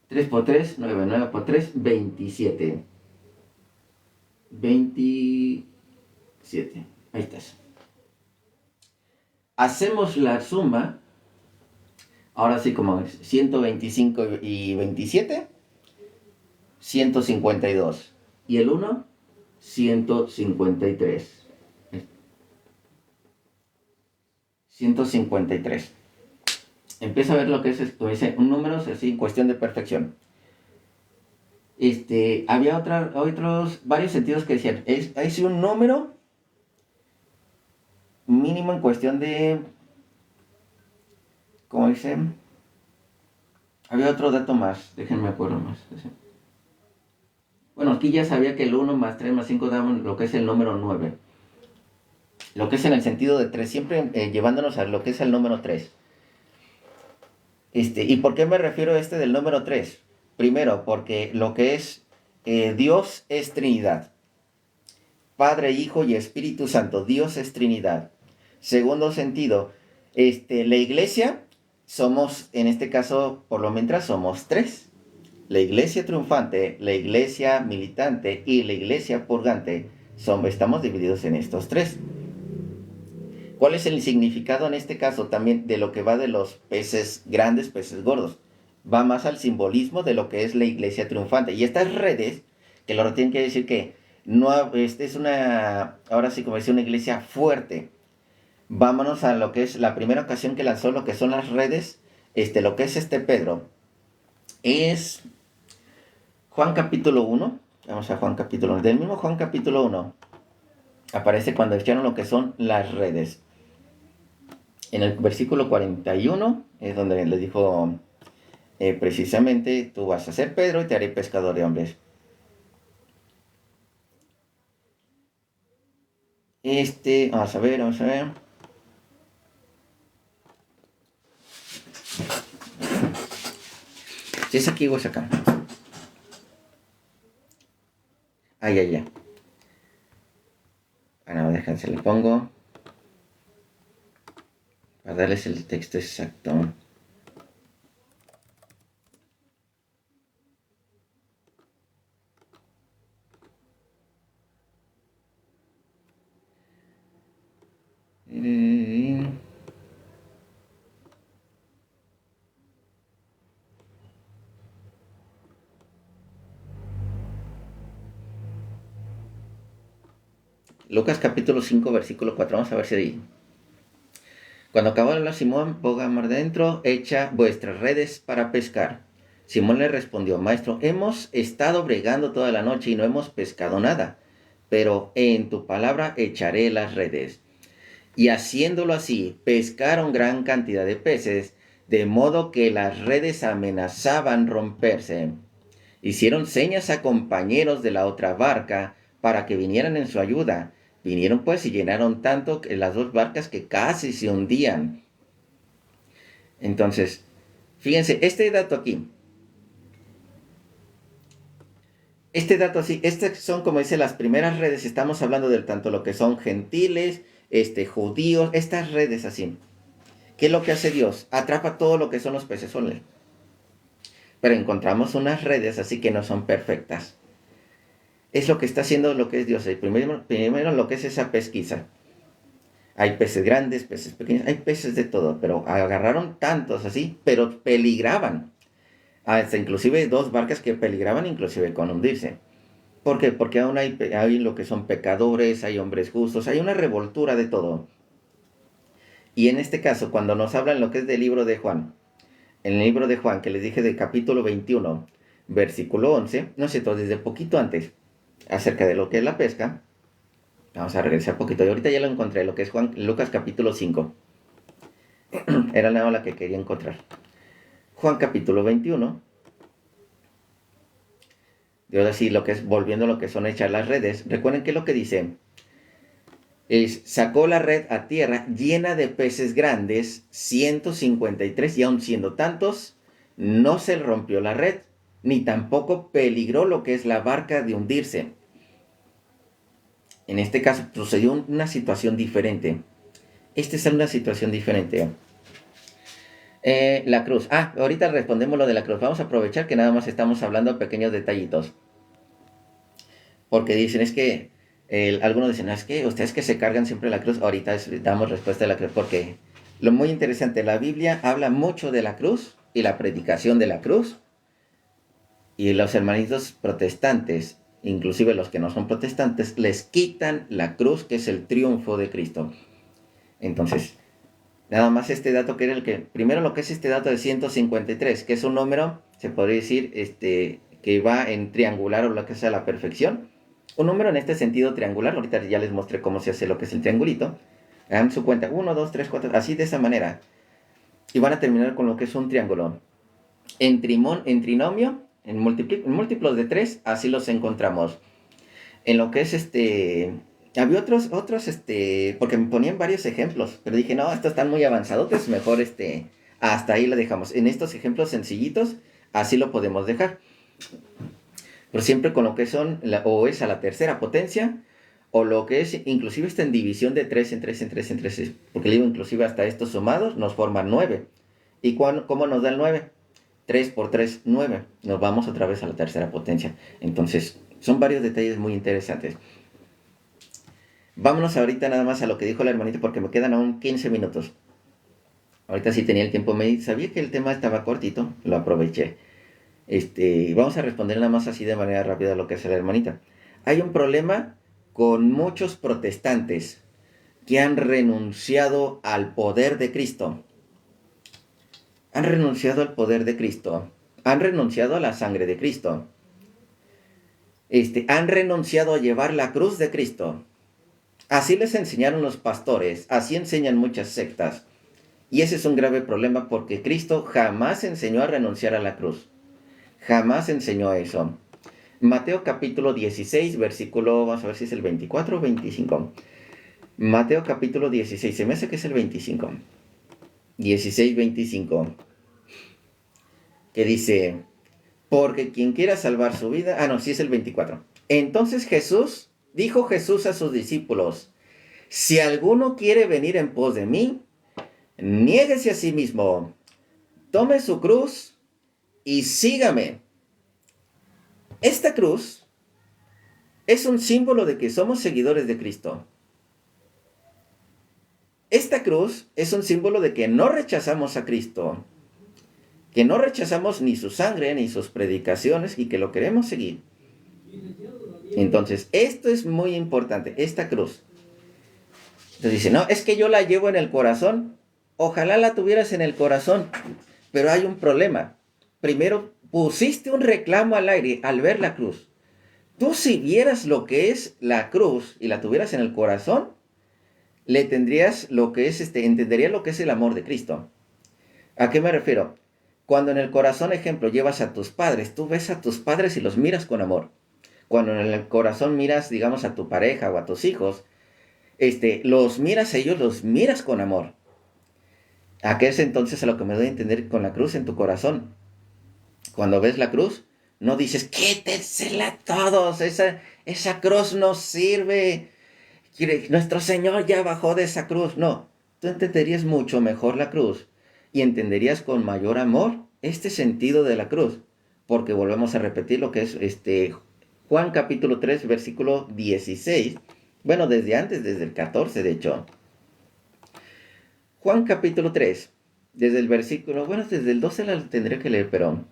3 por 3, 9. 9 por 3, 27. 27. Ahí estás. Hacemos la suma. Ahora sí, como es 125 y 27, 152. Y el 1, 153. 153. Empieza a ver lo que es, como dice, un número así en cuestión de perfección. Había otros varios sentidos que decían, es un número mínimo en cuestión de, como dicen, había otro dato más, déjenme acuerdo más. Bueno, aquí ya sabía que el 1 más 3 más 5 daban lo que es el número 9. Lo que es en el sentido de 3, siempre llevándonos a lo que es el número 3. ¿Y por qué me refiero a del número 3? Primero, porque lo que es Dios es Trinidad. Padre, Hijo y Espíritu Santo. Dios es Trinidad. Segundo sentido, la iglesia somos, en este caso, por lo mientras somos 3. La iglesia triunfante, la iglesia militante y la iglesia purgante. Estamos divididos en estos 3. ¿Cuál es el significado en este caso también de lo que va de los peces grandes, peces gordos? Va más al simbolismo de lo que es la iglesia triunfante. Y estas redes, que lo tienen que decir que no, es una, ahora sí como decía, una iglesia fuerte. Vámonos a lo que es la primera ocasión que lanzó lo que son las redes, lo que es Pedro. Es Juan capítulo 1. Vamos a Juan capítulo 1. Del mismo Juan capítulo 1 aparece cuando echaron lo que son las redes. En el versículo 41 es donde le dijo precisamente, tú vas a ser Pedro y te haré pescador de hombres. Vamos a ver. Si es aquí o es acá. Ya. Bueno, déjense, le pongo. Para darles el texto exacto. Lucas capítulo 5, versículo 4. Vamos a ver si ahí. Cuando acabó de hablar Simón, boga mar dentro, echa vuestras redes para pescar. Simón le respondió, maestro, hemos estado bregando toda la noche y no hemos pescado nada, pero en tu palabra echaré las redes. Y haciéndolo así, pescaron gran cantidad de peces, de modo que las redes amenazaban romperse. Hicieron señas a compañeros de la otra barca para que vinieran en su ayuda. Vinieron pues y llenaron tanto las dos barcas que casi se hundían. Entonces, fíjense, este dato aquí. Estas son, como dice, las primeras redes. Estamos hablando de tanto lo que son gentiles, judíos, estas redes así. ¿Qué es lo que hace Dios? Atrapa todo lo que son los peces soles. Pero encontramos unas redes así que no son perfectas. Es lo que está haciendo lo que es Dios. Primero lo que es esa pesquisa. Hay peces grandes, peces pequeños, hay peces de todo, pero agarraron tantos así, pero peligraban. Hasta inclusive dos barcas que peligraban inclusive con hundirse. ¿Por qué? Porque aún hay lo que son pecadores, hay hombres justos, hay una revoltura de todo. Y en este caso, cuando nos hablan lo que es del libro de Juan, en el libro de Juan, que les dije del capítulo 21, versículo 11, no sé, todo desde poquito antes, acerca de lo que es la pesca, Vamos a regresar un poquito. Y ahorita ya lo encontré, lo que es Lucas capítulo 5. Era la que quería encontrar. Juan capítulo 21. Y ahora sí, lo que es, volviendo a lo que son echar las redes. Recuerden que lo que dice es, sacó la red a tierra llena de peces grandes, 153, y aun siendo tantos, no se rompió la red, ni tampoco peligró lo que es la barca de hundirse. En este caso sucedió una situación diferente. Esta es una situación diferente. La cruz. Ahorita respondemos lo de la cruz. Vamos a aprovechar que nada más estamos hablando de pequeños detallitos. Porque dicen, es que algunos dicen, es que ustedes que se cargan siempre la cruz. Ahorita damos respuesta a la cruz porque lo muy interesante, la Biblia habla mucho de la cruz y la predicación de la cruz. Y los hermanitos protestantes, inclusive los que no son protestantes, les quitan la cruz, que es el triunfo de Cristo. Entonces, nada más este dato que era el que, primero lo que es este dato de 153, que es un número, se podría decir, que va en triangular o lo que sea la perfección. Un número en este sentido triangular, ahorita ya les mostré cómo se hace lo que es el triangulito. Hagan su cuenta, 1, 2, 3, 4, así de esa manera. Y van a terminar con lo que es un triángulo. En trinomio, en múltiplos de 3, así los encontramos. En lo que es había otros, porque me ponían varios ejemplos, pero dije, no, estos están muy avanzados, es mejor hasta ahí lo dejamos. En estos ejemplos sencillitos, así lo podemos dejar. Pero siempre con lo que son, o es a la tercera potencia, o lo que es, inclusive está en división de 3 en 3 en 3 en 3, porque le digo, inclusive hasta estos sumados nos forman 9. ¿Y cómo nos da el 9? 3 por 3, 9. Nos vamos otra vez a la tercera potencia. Entonces, son varios detalles muy interesantes. Vámonos ahorita nada más a lo que dijo el hermanito porque me quedan aún 15 minutos. Ahorita sí tenía el tiempo, sabía que el tema estaba cortito, lo aproveché. Vamos a responder nada más así de manera rápida a lo que hace la hermanita. Hay un problema con muchos protestantes que han renunciado al poder de Cristo. Han renunciado al poder de Cristo. Han renunciado a la sangre de Cristo. Han renunciado a llevar la cruz de Cristo. Así les enseñaron los pastores, así enseñan muchas sectas. Y ese es un grave problema porque Cristo jamás enseñó a renunciar a la cruz. Jamás enseñó eso. Mateo capítulo 16, versículo, vamos a ver si es el 24 o 25. Mateo capítulo 16, se me hace que es el 25. 16, 25. Que dice, porque quien quiera salvar su vida, sí es el 24. Entonces dijo Jesús a sus discípulos, si alguno quiere venir en pos de mí, niéguese a sí mismo, tome su cruz y sígame. Esta cruz es un símbolo de que somos seguidores de Cristo. Esta cruz es un símbolo de que no rechazamos a Cristo, que no rechazamos ni su sangre ni sus predicaciones y que lo queremos seguir. Entonces, esto es muy importante, esta cruz. Entonces dice, no, es que yo la llevo en el corazón. Ojalá la tuvieras en el corazón, pero hay un problema. Primero, pusiste un reclamo al aire al ver la cruz. Tú si vieras lo que es la cruz y la tuvieras en el corazón, le tendrías lo que es, entenderías lo que es el amor de Cristo. ¿A qué me refiero? Cuando en el corazón, ejemplo, llevas a tus padres, tú ves a tus padres y los miras con amor. Cuando en el corazón miras, digamos, a tu pareja o a tus hijos, los miras a ellos, los miras con amor. ¿A qué es entonces a lo que me doy a entender con la cruz en tu corazón? Cuando ves la cruz, no dices, quítensela a todos, esa cruz no sirve, nuestro Señor ya bajó de esa cruz. No, tú entenderías mucho mejor la cruz y entenderías con mayor amor este sentido de la cruz, porque volvemos a repetir lo que es Juan capítulo 3, versículo 16, bueno, desde antes, desde el 14 de hecho. Juan capítulo 3, desde el versículo, bueno, desde el 12 la tendré que leer, pero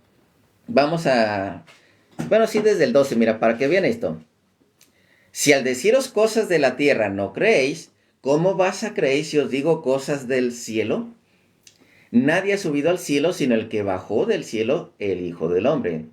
vamos a, bueno, sí, desde el 12, mira, para que vean esto. Si al deciros cosas de la tierra no creéis, ¿cómo vas a creer si os digo cosas del cielo? Nadie ha subido al cielo sino el que bajó del cielo, el Hijo del Hombre.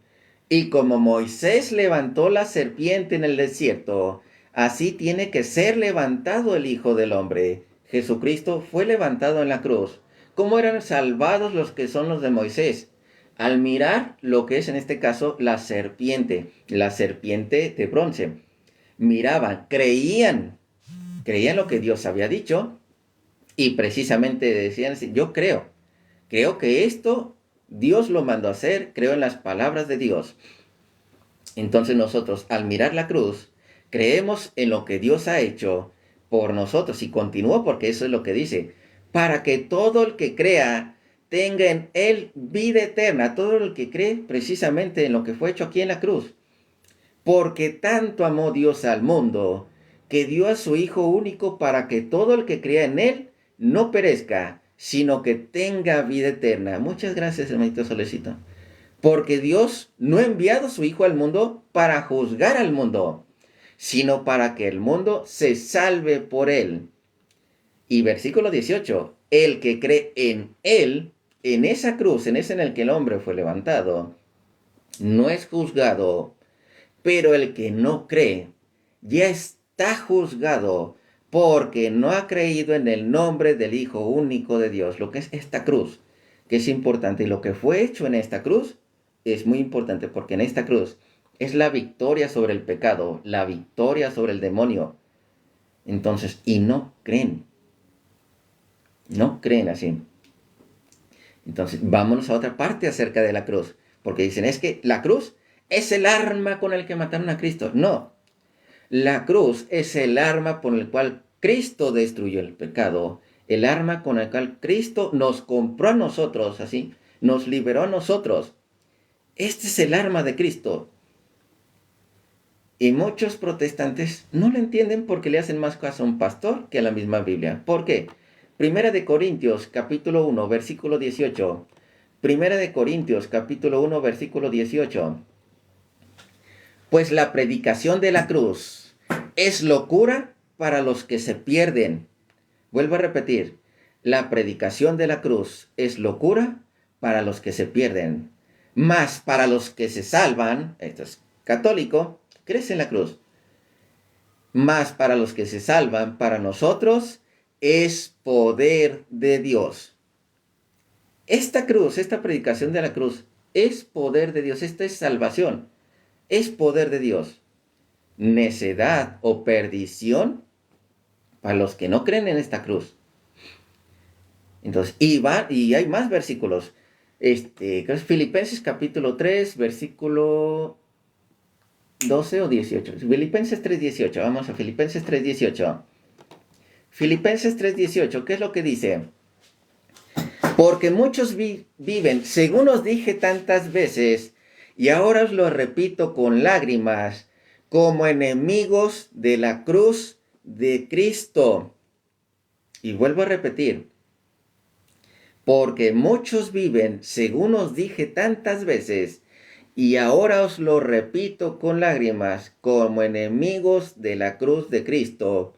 Y como Moisés levantó la serpiente en el desierto, Así tiene que ser levantado el Hijo del Hombre. Jesucristo fue levantado en la cruz. ¿Cómo eran salvados los que son los de Moisés? Al mirar lo que es en este caso la serpiente de bronce. Miraban, creían lo que Dios había dicho y precisamente decían, yo creo que esto Dios lo mandó a hacer, creo en las palabras de Dios. Entonces nosotros al mirar la cruz, creemos en lo que Dios ha hecho por nosotros y continúa porque eso es lo que dice, para que todo el que crea tenga en él vida eterna, todo el que cree precisamente en lo que fue hecho aquí en la cruz. Porque tanto amó Dios al mundo, que dio a su Hijo único para que todo el que crea en él no perezca, sino que tenga vida eterna. Muchas gracias, hermanito Solecito. Porque Dios no ha enviado a su Hijo al mundo para juzgar al mundo, sino para que el mundo se salve por él. Y versículo 18, el que cree en él, en esa cruz, en ese en el que el hombre fue levantado, no es juzgado, pero el que no cree ya está juzgado porque no ha creído en el nombre del Hijo único de Dios, lo que es esta cruz, que es importante. Y lo que fue hecho en esta cruz es muy importante porque en esta cruz es la victoria sobre el pecado, la victoria sobre el demonio. Entonces, y no creen así. Entonces, vámonos a otra parte acerca de la cruz, porque dicen, es que la cruz es el arma con el que mataron a Cristo. No, la cruz es el arma por el cual Cristo destruyó el pecado, el arma con el cual Cristo nos compró a nosotros, así, nos liberó a nosotros. Este es el arma de Cristo. Y muchos protestantes no lo entienden porque le hacen más caso a un pastor que a la misma Biblia. ¿Por qué? Primera de Corintios, capítulo 1, versículo 18. Primera de Corintios, capítulo 1, versículo 18. Pues la predicación de la cruz es locura para los que se pierden. Vuelvo a repetir, la predicación de la cruz es locura para los que se pierden. Mas para los que se salvan, esto es católico, crees en la cruz. Mas para los que se salvan, para nosotros, es poder de Dios. Esta cruz, esta predicación de la cruz, es poder de Dios. Esta es salvación. Es poder de Dios. Necedad o perdición para los que no creen en esta cruz. Entonces, y hay más versículos. Creo que es Filipenses capítulo 3, versículo 12 o 18. Filipenses 3:18. Vamos a Filipenses 3:18. Filipenses 3:18. ¿Qué es lo que dice? Porque muchos viven, según os dije tantas veces, y ahora os lo repito con lágrimas, como enemigos de la cruz de Cristo. Y vuelvo a repetir. Porque muchos viven, según os dije tantas veces, y ahora os lo repito con lágrimas, como enemigos de la cruz de Cristo,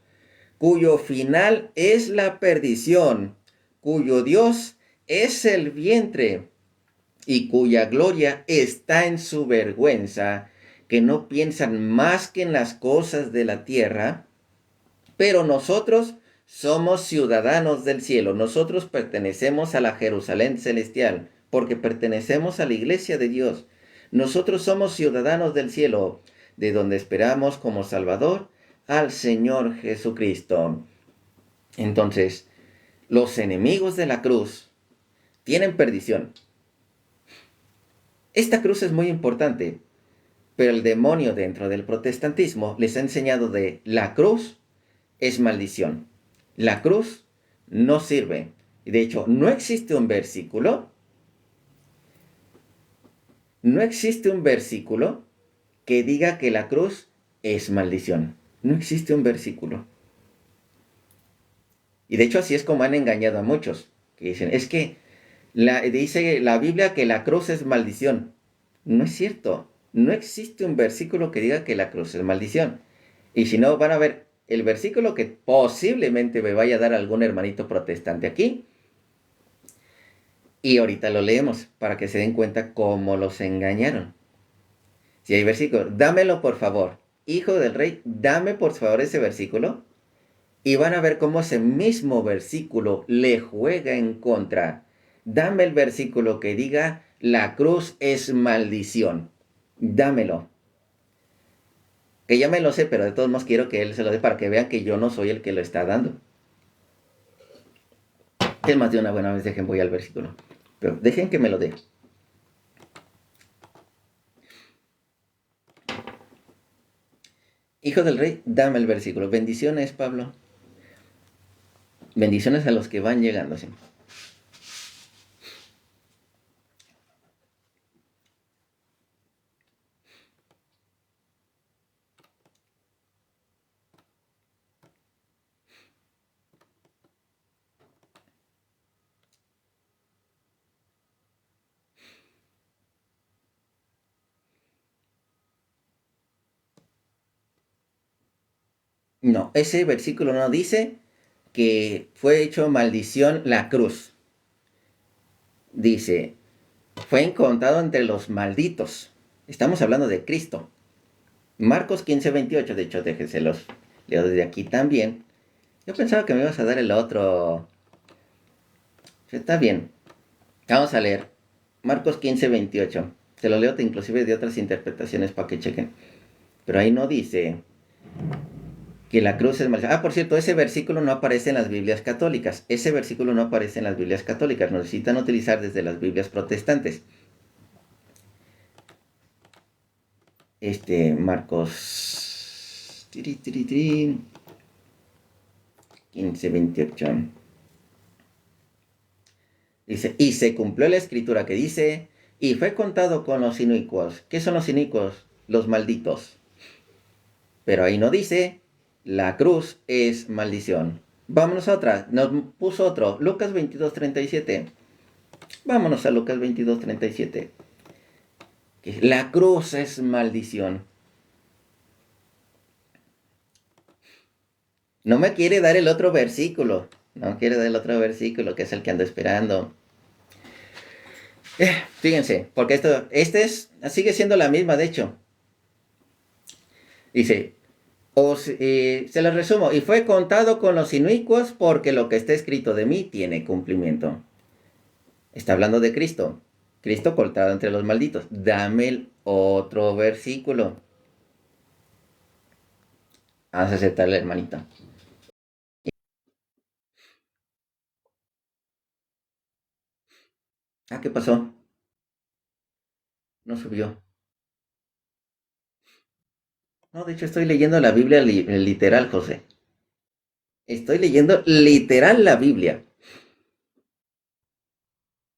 cuyo final es la perdición, cuyo Dios es el vientre, y cuya gloria está en su vergüenza, que no piensan más que en las cosas de la tierra, pero nosotros somos ciudadanos del cielo. Nosotros pertenecemos a la Jerusalén celestial, porque pertenecemos a la iglesia de Dios. Nosotros somos ciudadanos del cielo, de donde esperamos como Salvador al Señor Jesucristo. Entonces, los enemigos de la cruz tienen perdición. Esta cruz es muy importante, pero el demonio dentro del protestantismo les ha enseñado de la cruz es maldición. La cruz no sirve. De hecho, no existe un versículo que diga que la cruz es maldición. No existe un versículo. Y de hecho así es como han engañado a muchos, que dicen, es que dice la Biblia que la cruz es maldición. No es cierto. No existe un versículo que diga que la cruz es maldición. Y si no, van a ver el versículo que posiblemente me vaya a dar algún hermanito protestante aquí. Y ahorita lo leemos para que se den cuenta cómo los engañaron. Si hay versículo, dámelo por favor. Hijo del rey, dame por favor ese versículo. Y van a ver cómo ese mismo versículo le juega en contra. Dame el versículo que diga, la cruz es maldición. Dámelo. Que ya me lo sé, pero de todos modos quiero que él se lo dé para que vean que yo no soy el que lo está dando. Es más de una buena vez, dejen voy al versículo. Pero dejen que me lo dé. Hijo del rey, dame el versículo. Bendiciones, Pablo. Bendiciones a los que van llegando. ¿Sí? No, ese versículo no dice que fue hecho maldición la cruz. Dice, fue encontrado entre los malditos. Estamos hablando de Cristo. Marcos 15:28, de hecho, déjenselos. Leo desde aquí también. Yo pensaba que me ibas a dar el otro. Está bien. Vamos a leer. Marcos 15:28. Te lo leo inclusive de otras interpretaciones para que chequen. Pero ahí no dice que la cruz es maldición. Ah, por cierto, ese versículo no aparece en las Biblias católicas. Ese versículo no aparece en las Biblias católicas. Lo necesitan utilizar desde las Biblias protestantes. Marcos 15:28. Dice, y se cumplió la escritura que dice, y fue contado con los inicuos. ¿Qué son los inicuos? Los malditos. Pero ahí no dice, la cruz es maldición. Vámonos a otra. Nos puso otro. Lucas 22:37. Vámonos a Lucas 22:37. La cruz es maldición. No me quiere dar el otro versículo. No quiere dar el otro versículo, que es el que ando esperando. Fíjense, porque sigue siendo la misma, de hecho. Dice, se los resumo, y fue contado con los inicuos porque lo que está escrito de mí tiene cumplimiento. Está hablando de Cristo. Cristo cortado entre los malditos. Dame el otro versículo. Vamos a aceptarle, hermanito. Ah, ¿qué pasó? No subió. No, de hecho estoy leyendo la Biblia literal, José. Estoy leyendo literal la Biblia.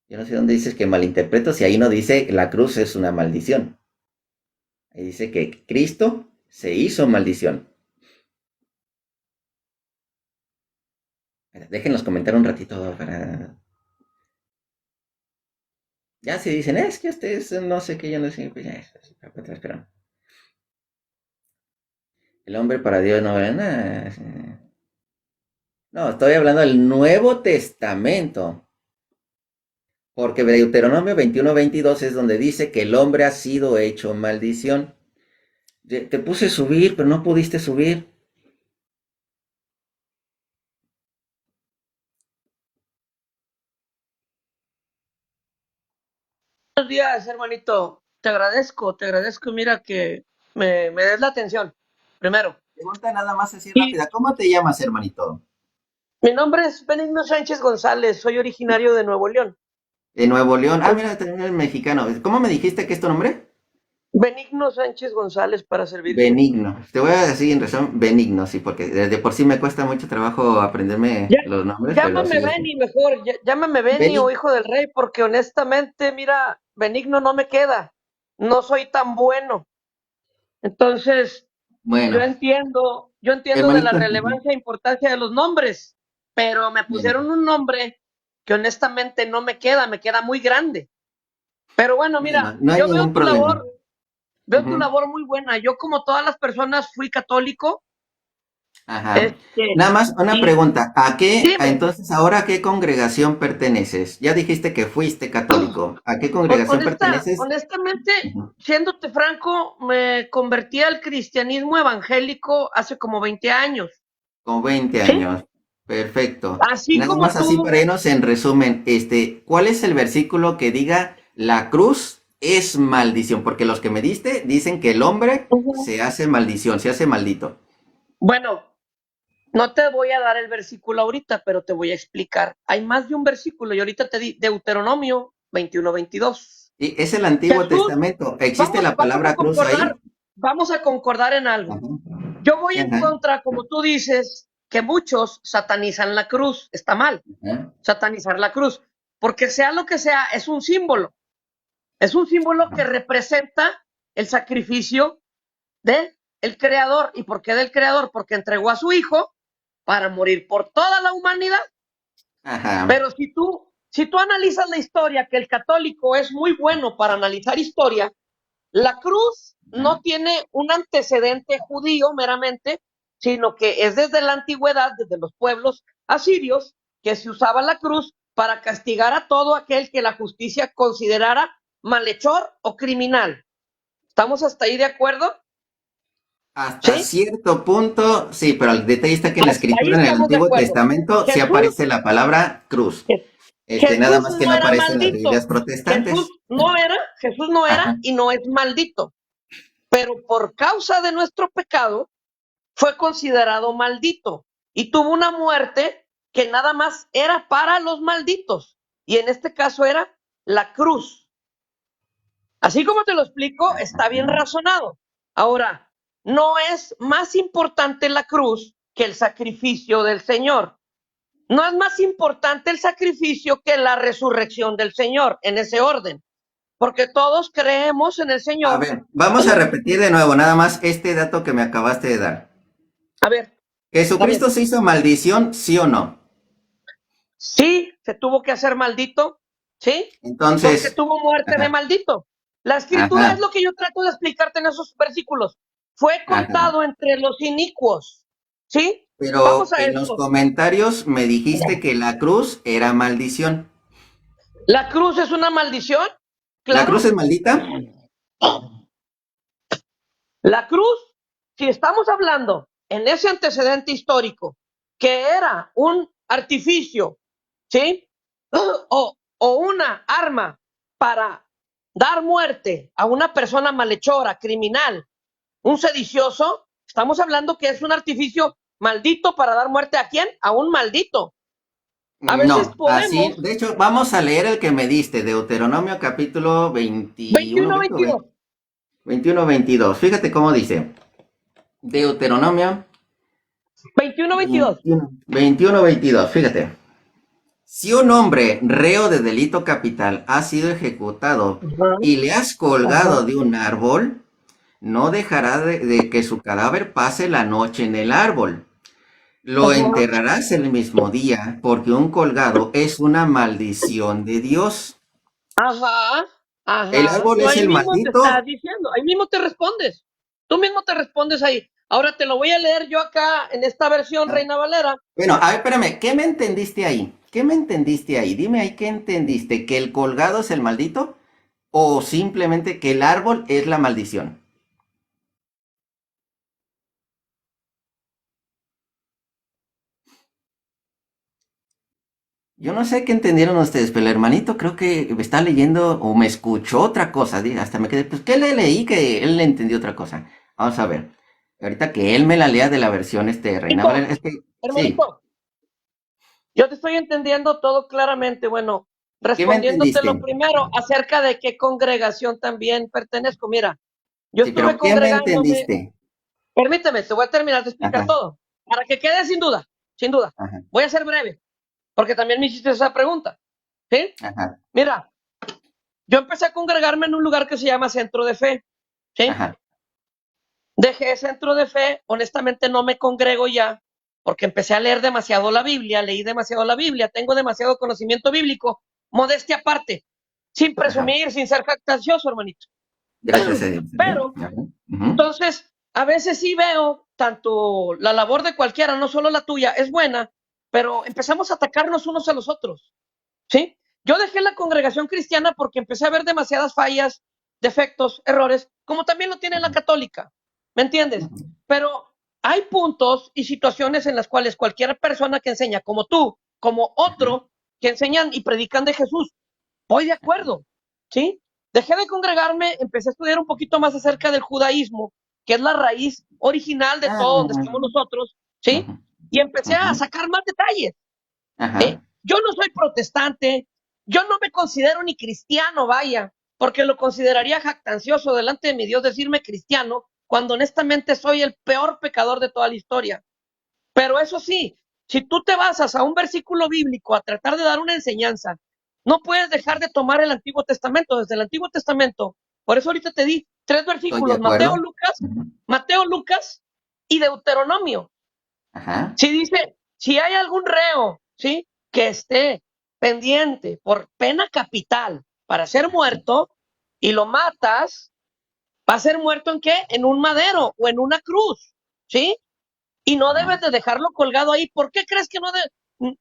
Yo no sé dónde dices que malinterpreto si ahí no dice la cruz es una maldición. Ahí dice que Cristo se hizo maldición. Déjenos comentar un ratito para... Ya si dicen, es que ustedes no sé qué, yo no sé, pues ya, espera. El hombre para Dios no ve nada. No, estoy hablando del Nuevo Testamento. Porque Deuteronomio 21:22 es donde dice que el hombre ha sido hecho maldición. Te puse subir, pero no pudiste subir. Buenos días, hermanito. Te agradezco, mira que me des la atención, primero. Pregunta nada más así Y rápida. ¿Cómo te llamas, hermanito? mi nombre es Benigno Sánchez González, soy originario de Nuevo León. De Nuevo León. Ah, mira, también el mexicano. ¿Cómo me dijiste que es tu nombre? Benigno Sánchez González para servirte. Benigno. Te voy a decir en razón, Benigno, sí, porque de por sí me cuesta mucho trabajo aprenderme Ya, los nombres, pero llámame sí. Beni mejor, llámame Beni o Beni, hijo del rey, porque honestamente, mira, Benigno no me queda. No soy tan bueno. Entonces, bueno, yo entiendo de la hermanito, relevancia e importancia de los nombres, pero me bueno, pusieron un nombre que honestamente no me queda muy grande. Pero bueno, mira, bueno, no hay ningún problema. veo tu Ujú. labor muy buena. Yo como todas las personas fui católico Ajá. Este, Nada más una y pregunta. dime, Entonces, ahora a qué congregación perteneces? Ya dijiste que fuiste católico. ¿A qué congregación perteneces? honestamente, Ujú. siéndote franco, me convertí al cristianismo evangélico hace como 20 años, Con 20 ¿sí? años. Perfecto. Y Así nada como más así tú, para irnos en resumen, ¿cuál es el versículo que diga la cruz es maldición? Porque los que me diste dicen que el hombre ujú. se hace maldición, se hace maldito. Bueno, no te voy a dar el versículo ahorita, pero te voy a explicar. Hay más de un versículo y ahorita te di Deuteronomio 21-22. Y es el Antiguo Jesús, Testamento. ¿Existe vamos, la palabra cruz ahí? vamos a concordar en algo. Ajá. Yo voy en Ajá. contra, como tú dices, que muchos satanizan la cruz. Está mal Ajá. satanizar la cruz, porque sea lo que sea, es un símbolo. Es un símbolo que representa el sacrificio de el creador. ¿Y por qué del creador? Porque entregó a su hijo para morir por toda la humanidad. Ajá. Pero si tú analizas la historia, que el católico es muy bueno para analizar historia, la cruz no Ajá. tiene un antecedente judío meramente, sino que es desde la antigüedad, desde los pueblos asirios, que se usaba la cruz para castigar a todo aquel que la justicia considerara malhechor o criminal. ¿Estamos hasta ahí de acuerdo? Hasta ¿Sí? cierto punto, sí, pero el detalle está que en la Hasta ahí escritura en el estamos de Antiguo acuerdo. Testamento sí Jesús, aparece la palabra cruz. Nada Jesús más que no no era aparece en las Biblias maldito. protestantes. Jesús no era Ajá. y no es maldito. Pero por causa de nuestro pecado, fue considerado maldito y tuvo una muerte que nada más era para los malditos. Y en este caso era la cruz. Así como te lo explico, está bien razonado. Ahora, no es más importante la cruz que el sacrificio del Señor. No es más importante el sacrificio que la resurrección del Señor, en ese orden. Porque todos creemos en el A Señor. ver, vamos a repetir de nuevo nada más este dato que me acabaste de dar. A ver, está bien. ¿Jesucristo se hizo maldición, sí o no? Sí, se tuvo que hacer maldito, ¿sí? Porque Entonces, tuvo muerte de ajá, maldito. La escritura es ajá, lo que yo trato de explicarte en esos versículos. Fue ajá. contado entre los inicuos, ¿sí? Vamos Pero a en los esto. comentarios me dijiste que la cruz era maldición. ¿La cruz es una maldición? ¿La cruz es Claro. maldita? La cruz, si estamos hablando en ese antecedente histórico, que era un artificio, ¿sí? O una arma para dar muerte a una persona malhechora, criminal, un sedicioso, estamos hablando que es un artificio maldito para dar muerte a quién? A un maldito. A veces No, así, podemos, de hecho, vamos a leer el que me diste, Deuteronomio capítulo 21, 21, ¿viste? 22, 21, 22. Fíjate cómo dice. Deuteronomio 21, 22. 21, 22. Fíjate. Si un hombre reo de delito capital ha sido ejecutado Ajá, y le has ajá, colgado de un árbol, no dejará de que su cadáver pase la noche en el árbol. Lo ajá, enterrarás el mismo día, porque un colgado es una maldición de Dios. ajá, El ajá. árbol Tú es ahí el mismo te estás maldito. diciendo, ahí mismo te respondes. Tú mismo te respondes ahí. Ahora te lo voy a leer yo acá en esta versión Ah, Reina Valera. bueno, a ver, espérame, ¿qué me entendiste ahí? ¿Qué me entendiste ahí? Dime ahí qué entendiste, ¿que el colgado es el maldito o simplemente que el árbol es la maldición? Yo no sé qué entendieron ustedes, pero el hermanito creo que me está leyendo o me escuchó otra cosa. Hasta me quedé, pues, ¿qué le leí? Que él le entendió otra cosa. Vamos a ver. Ahorita que él me la lea de la versión Reina Valera, Hermanito, es que, sí, hermanito, yo te estoy entendiendo todo claramente. Bueno, ¿qué me respondiéndote lo entendiste? primero acerca de qué congregación también pertenezco. Mira, yo Sí, estuve pero ¿qué me congregándome, entendiste? permíteme, te voy a terminar de explicar Ajá, todo, para que quede sin duda, sin duda. ajá, Voy a ser breve, porque también me hiciste esa pregunta, ¿sí? ajá, Mira, yo empecé a congregarme en un lugar que se llama Centro de Fe, ¿sí? ajá. Dejé Centro de Fe, honestamente no me congrego ya, porque empecé a leer demasiado la Biblia, leí demasiado la Biblia, tengo demasiado conocimiento bíblico, modestia aparte, sin Ajá. presumir, sin ser jactancioso, hermanito. Gracias a Dios. Pero, Ajá, ujú, entonces, a veces sí veo tanto la labor de cualquiera, no solo la tuya, es buena, pero empezamos a atacarnos unos a los otros, ¿sí? Yo dejé la congregación cristiana porque empecé a ver demasiadas fallas, defectos, errores, como también lo tiene la católica, ¿me entiendes? Pero hay puntos y situaciones en las cuales cualquier persona que enseña, como tú, como otro, que enseñan y predican de Jesús, voy de acuerdo, ¿sí? Dejé de congregarme, empecé a estudiar un poquito más acerca del judaísmo, que es la raíz original de Ah, todo donde estamos nosotros, ¿sí? ujú, Y empecé a ujú, sacar más detalles. ajá. Yo no soy protestante, yo no me considero ni cristiano, vaya, porque lo consideraría jactancioso delante de mi Dios decirme cristiano, cuando honestamente soy el peor pecador de toda la historia. Pero eso sí, si tú te basas a un versículo bíblico a tratar de dar una enseñanza, no puedes dejar de tomar el Antiguo Testamento, desde el Antiguo Testamento. Por eso ahorita te di 3 Estoy de versículos, acuerdo. Ujú, Mateo, Lucas y Deuteronomio. ajá. Si dice, si hay algún reo, ¿sí? Que esté pendiente por pena capital para ser muerto y lo matas, va a ser muerto ¿en qué? En un madero o en una cruz, ¿sí? Y no Ajá. debes de dejarlo colgado ahí. ¿Por qué crees que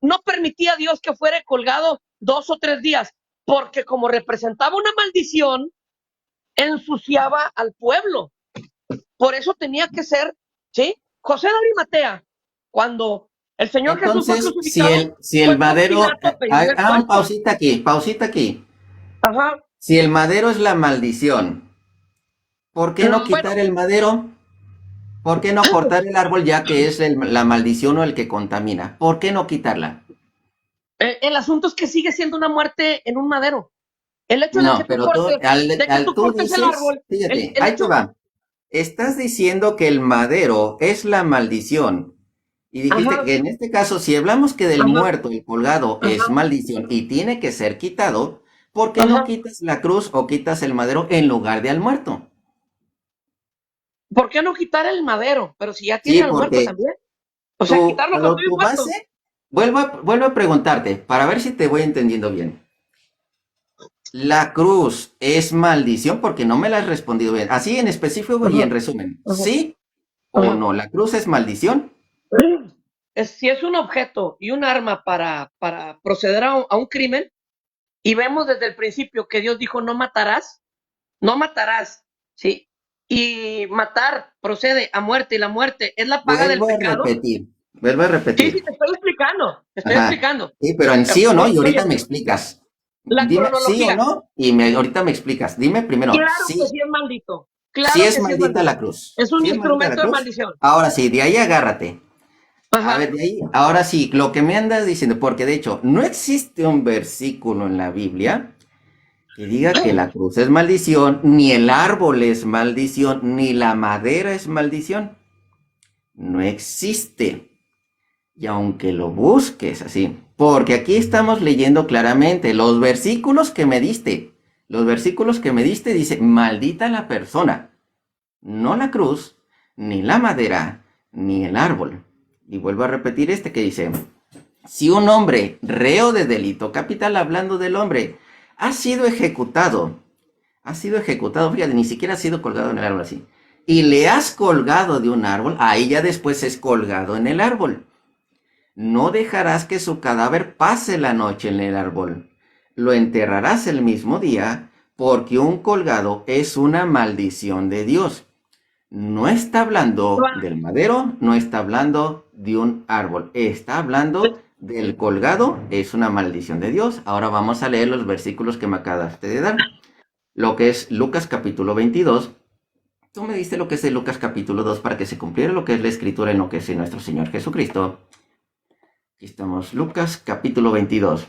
no permitía Dios que fuera colgado 2 o 3 días? Porque como representaba una maldición, ensuciaba al pueblo. Por eso tenía que ser, ¿sí? José de Arimatea, cuando el Señor Jesús fue Entonces, crucificado, si el fue con madero, Pilato a pedirle el un cuerpo. pausita aquí, pausita aquí. Ajá. Si el madero es la maldición, ¿por qué no Bueno, quitar el madero? ¿Por qué no cortar el árbol ya que es la maldición o el que contamina? ¿Por qué no quitarla? el asunto es que sigue siendo una muerte en un madero. El hecho No, pero tú tú cortes el dices, árbol, fíjate, el ahí te hecho, va. Estás diciendo que el madero es la maldición. Y dijiste ajá, que en este caso, si hablamos que del ajá, muerto, el colgado, es ajá, maldición y tiene que ser quitado, ¿por qué no ajá. quitas la cruz o quitas el madero en lugar de al muerto? ¿Por qué no quitar el madero? Pero si ya tiene Sí, al muerto porque también. O sea, quitarlo con todo y tu muerto. base, vuelvo a preguntarte, para ver si te voy entendiendo bien. La cruz es maldición porque no me la has respondido bien. Así en específico y Ajá, en resumen. ajá, ¿Sí o ajá. no? ¿La cruz es maldición? Si es un objeto y un arma para proceder a un crimen, y vemos desde el principio que Dios dijo no matarás, ¿sí? Y matar procede a muerte y la muerte es la paga del Vuelvo a pecado. repetir. Vuelvo a Sí, sí, repetir. te estoy Ajá. explicando. Sí, pero en sí o no, y ahorita Oye, me explicas. la Dime sí o cronología, no, ahorita me explicas. Dime primero, claro que sí, sí es maldito, sí claro es que sí es maldita la maldito. cruz. Es un ¿Sí es maldita la instrumento de cruz? maldición. Ahora sí, de ahí agárrate. A ver, Ajá. de ahí, ahora sí, lo que me andas diciendo, porque de hecho, no existe un versículo en la Biblia que diga que la cruz es maldición, ni el árbol es maldición, ni la madera es maldición. No existe. Y aunque lo busques así, porque aquí estamos leyendo claramente los versículos que me diste. Los versículos que me diste dice, maldita la persona, no la cruz, ni la madera, ni el árbol. Y vuelvo a repetir este que dice, si un hombre reo de delito capital, hablando del hombre, ha sido ejecutado, fíjate, ni siquiera ha sido colgado en el árbol así, y le has colgado de un árbol, ahí ya después es colgado en el árbol. No dejarás que su cadáver pase la noche en el árbol. Lo enterrarás el mismo día, porque un colgado es una maldición de Dios. No está hablando del madero, no está hablando de un árbol. Está hablando del colgado, es una maldición de Dios. Ahora vamos a leer los versículos que me acabaste de dar. Lo que es Lucas capítulo 22. Tú me diste lo que es de Lucas capítulo 2 para que se cumpliera lo que es la escritura en lo que es de nuestro Señor Jesucristo. Aquí estamos, Lucas capítulo 22.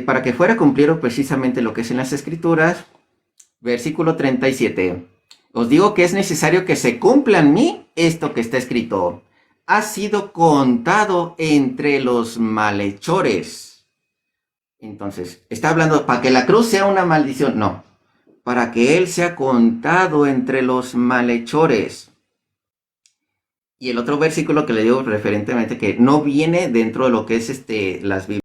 Para que fuera cumplido precisamente lo que es en las escrituras, versículo 37. Os digo que es necesario que se cumpla en mí esto que está escrito. Ha sido contado entre los malhechores. Entonces, está hablando para que la cruz sea una maldición. No, para que él sea contado entre los malhechores. Y el otro versículo que le digo referentemente que no viene dentro de lo que es las Biblias.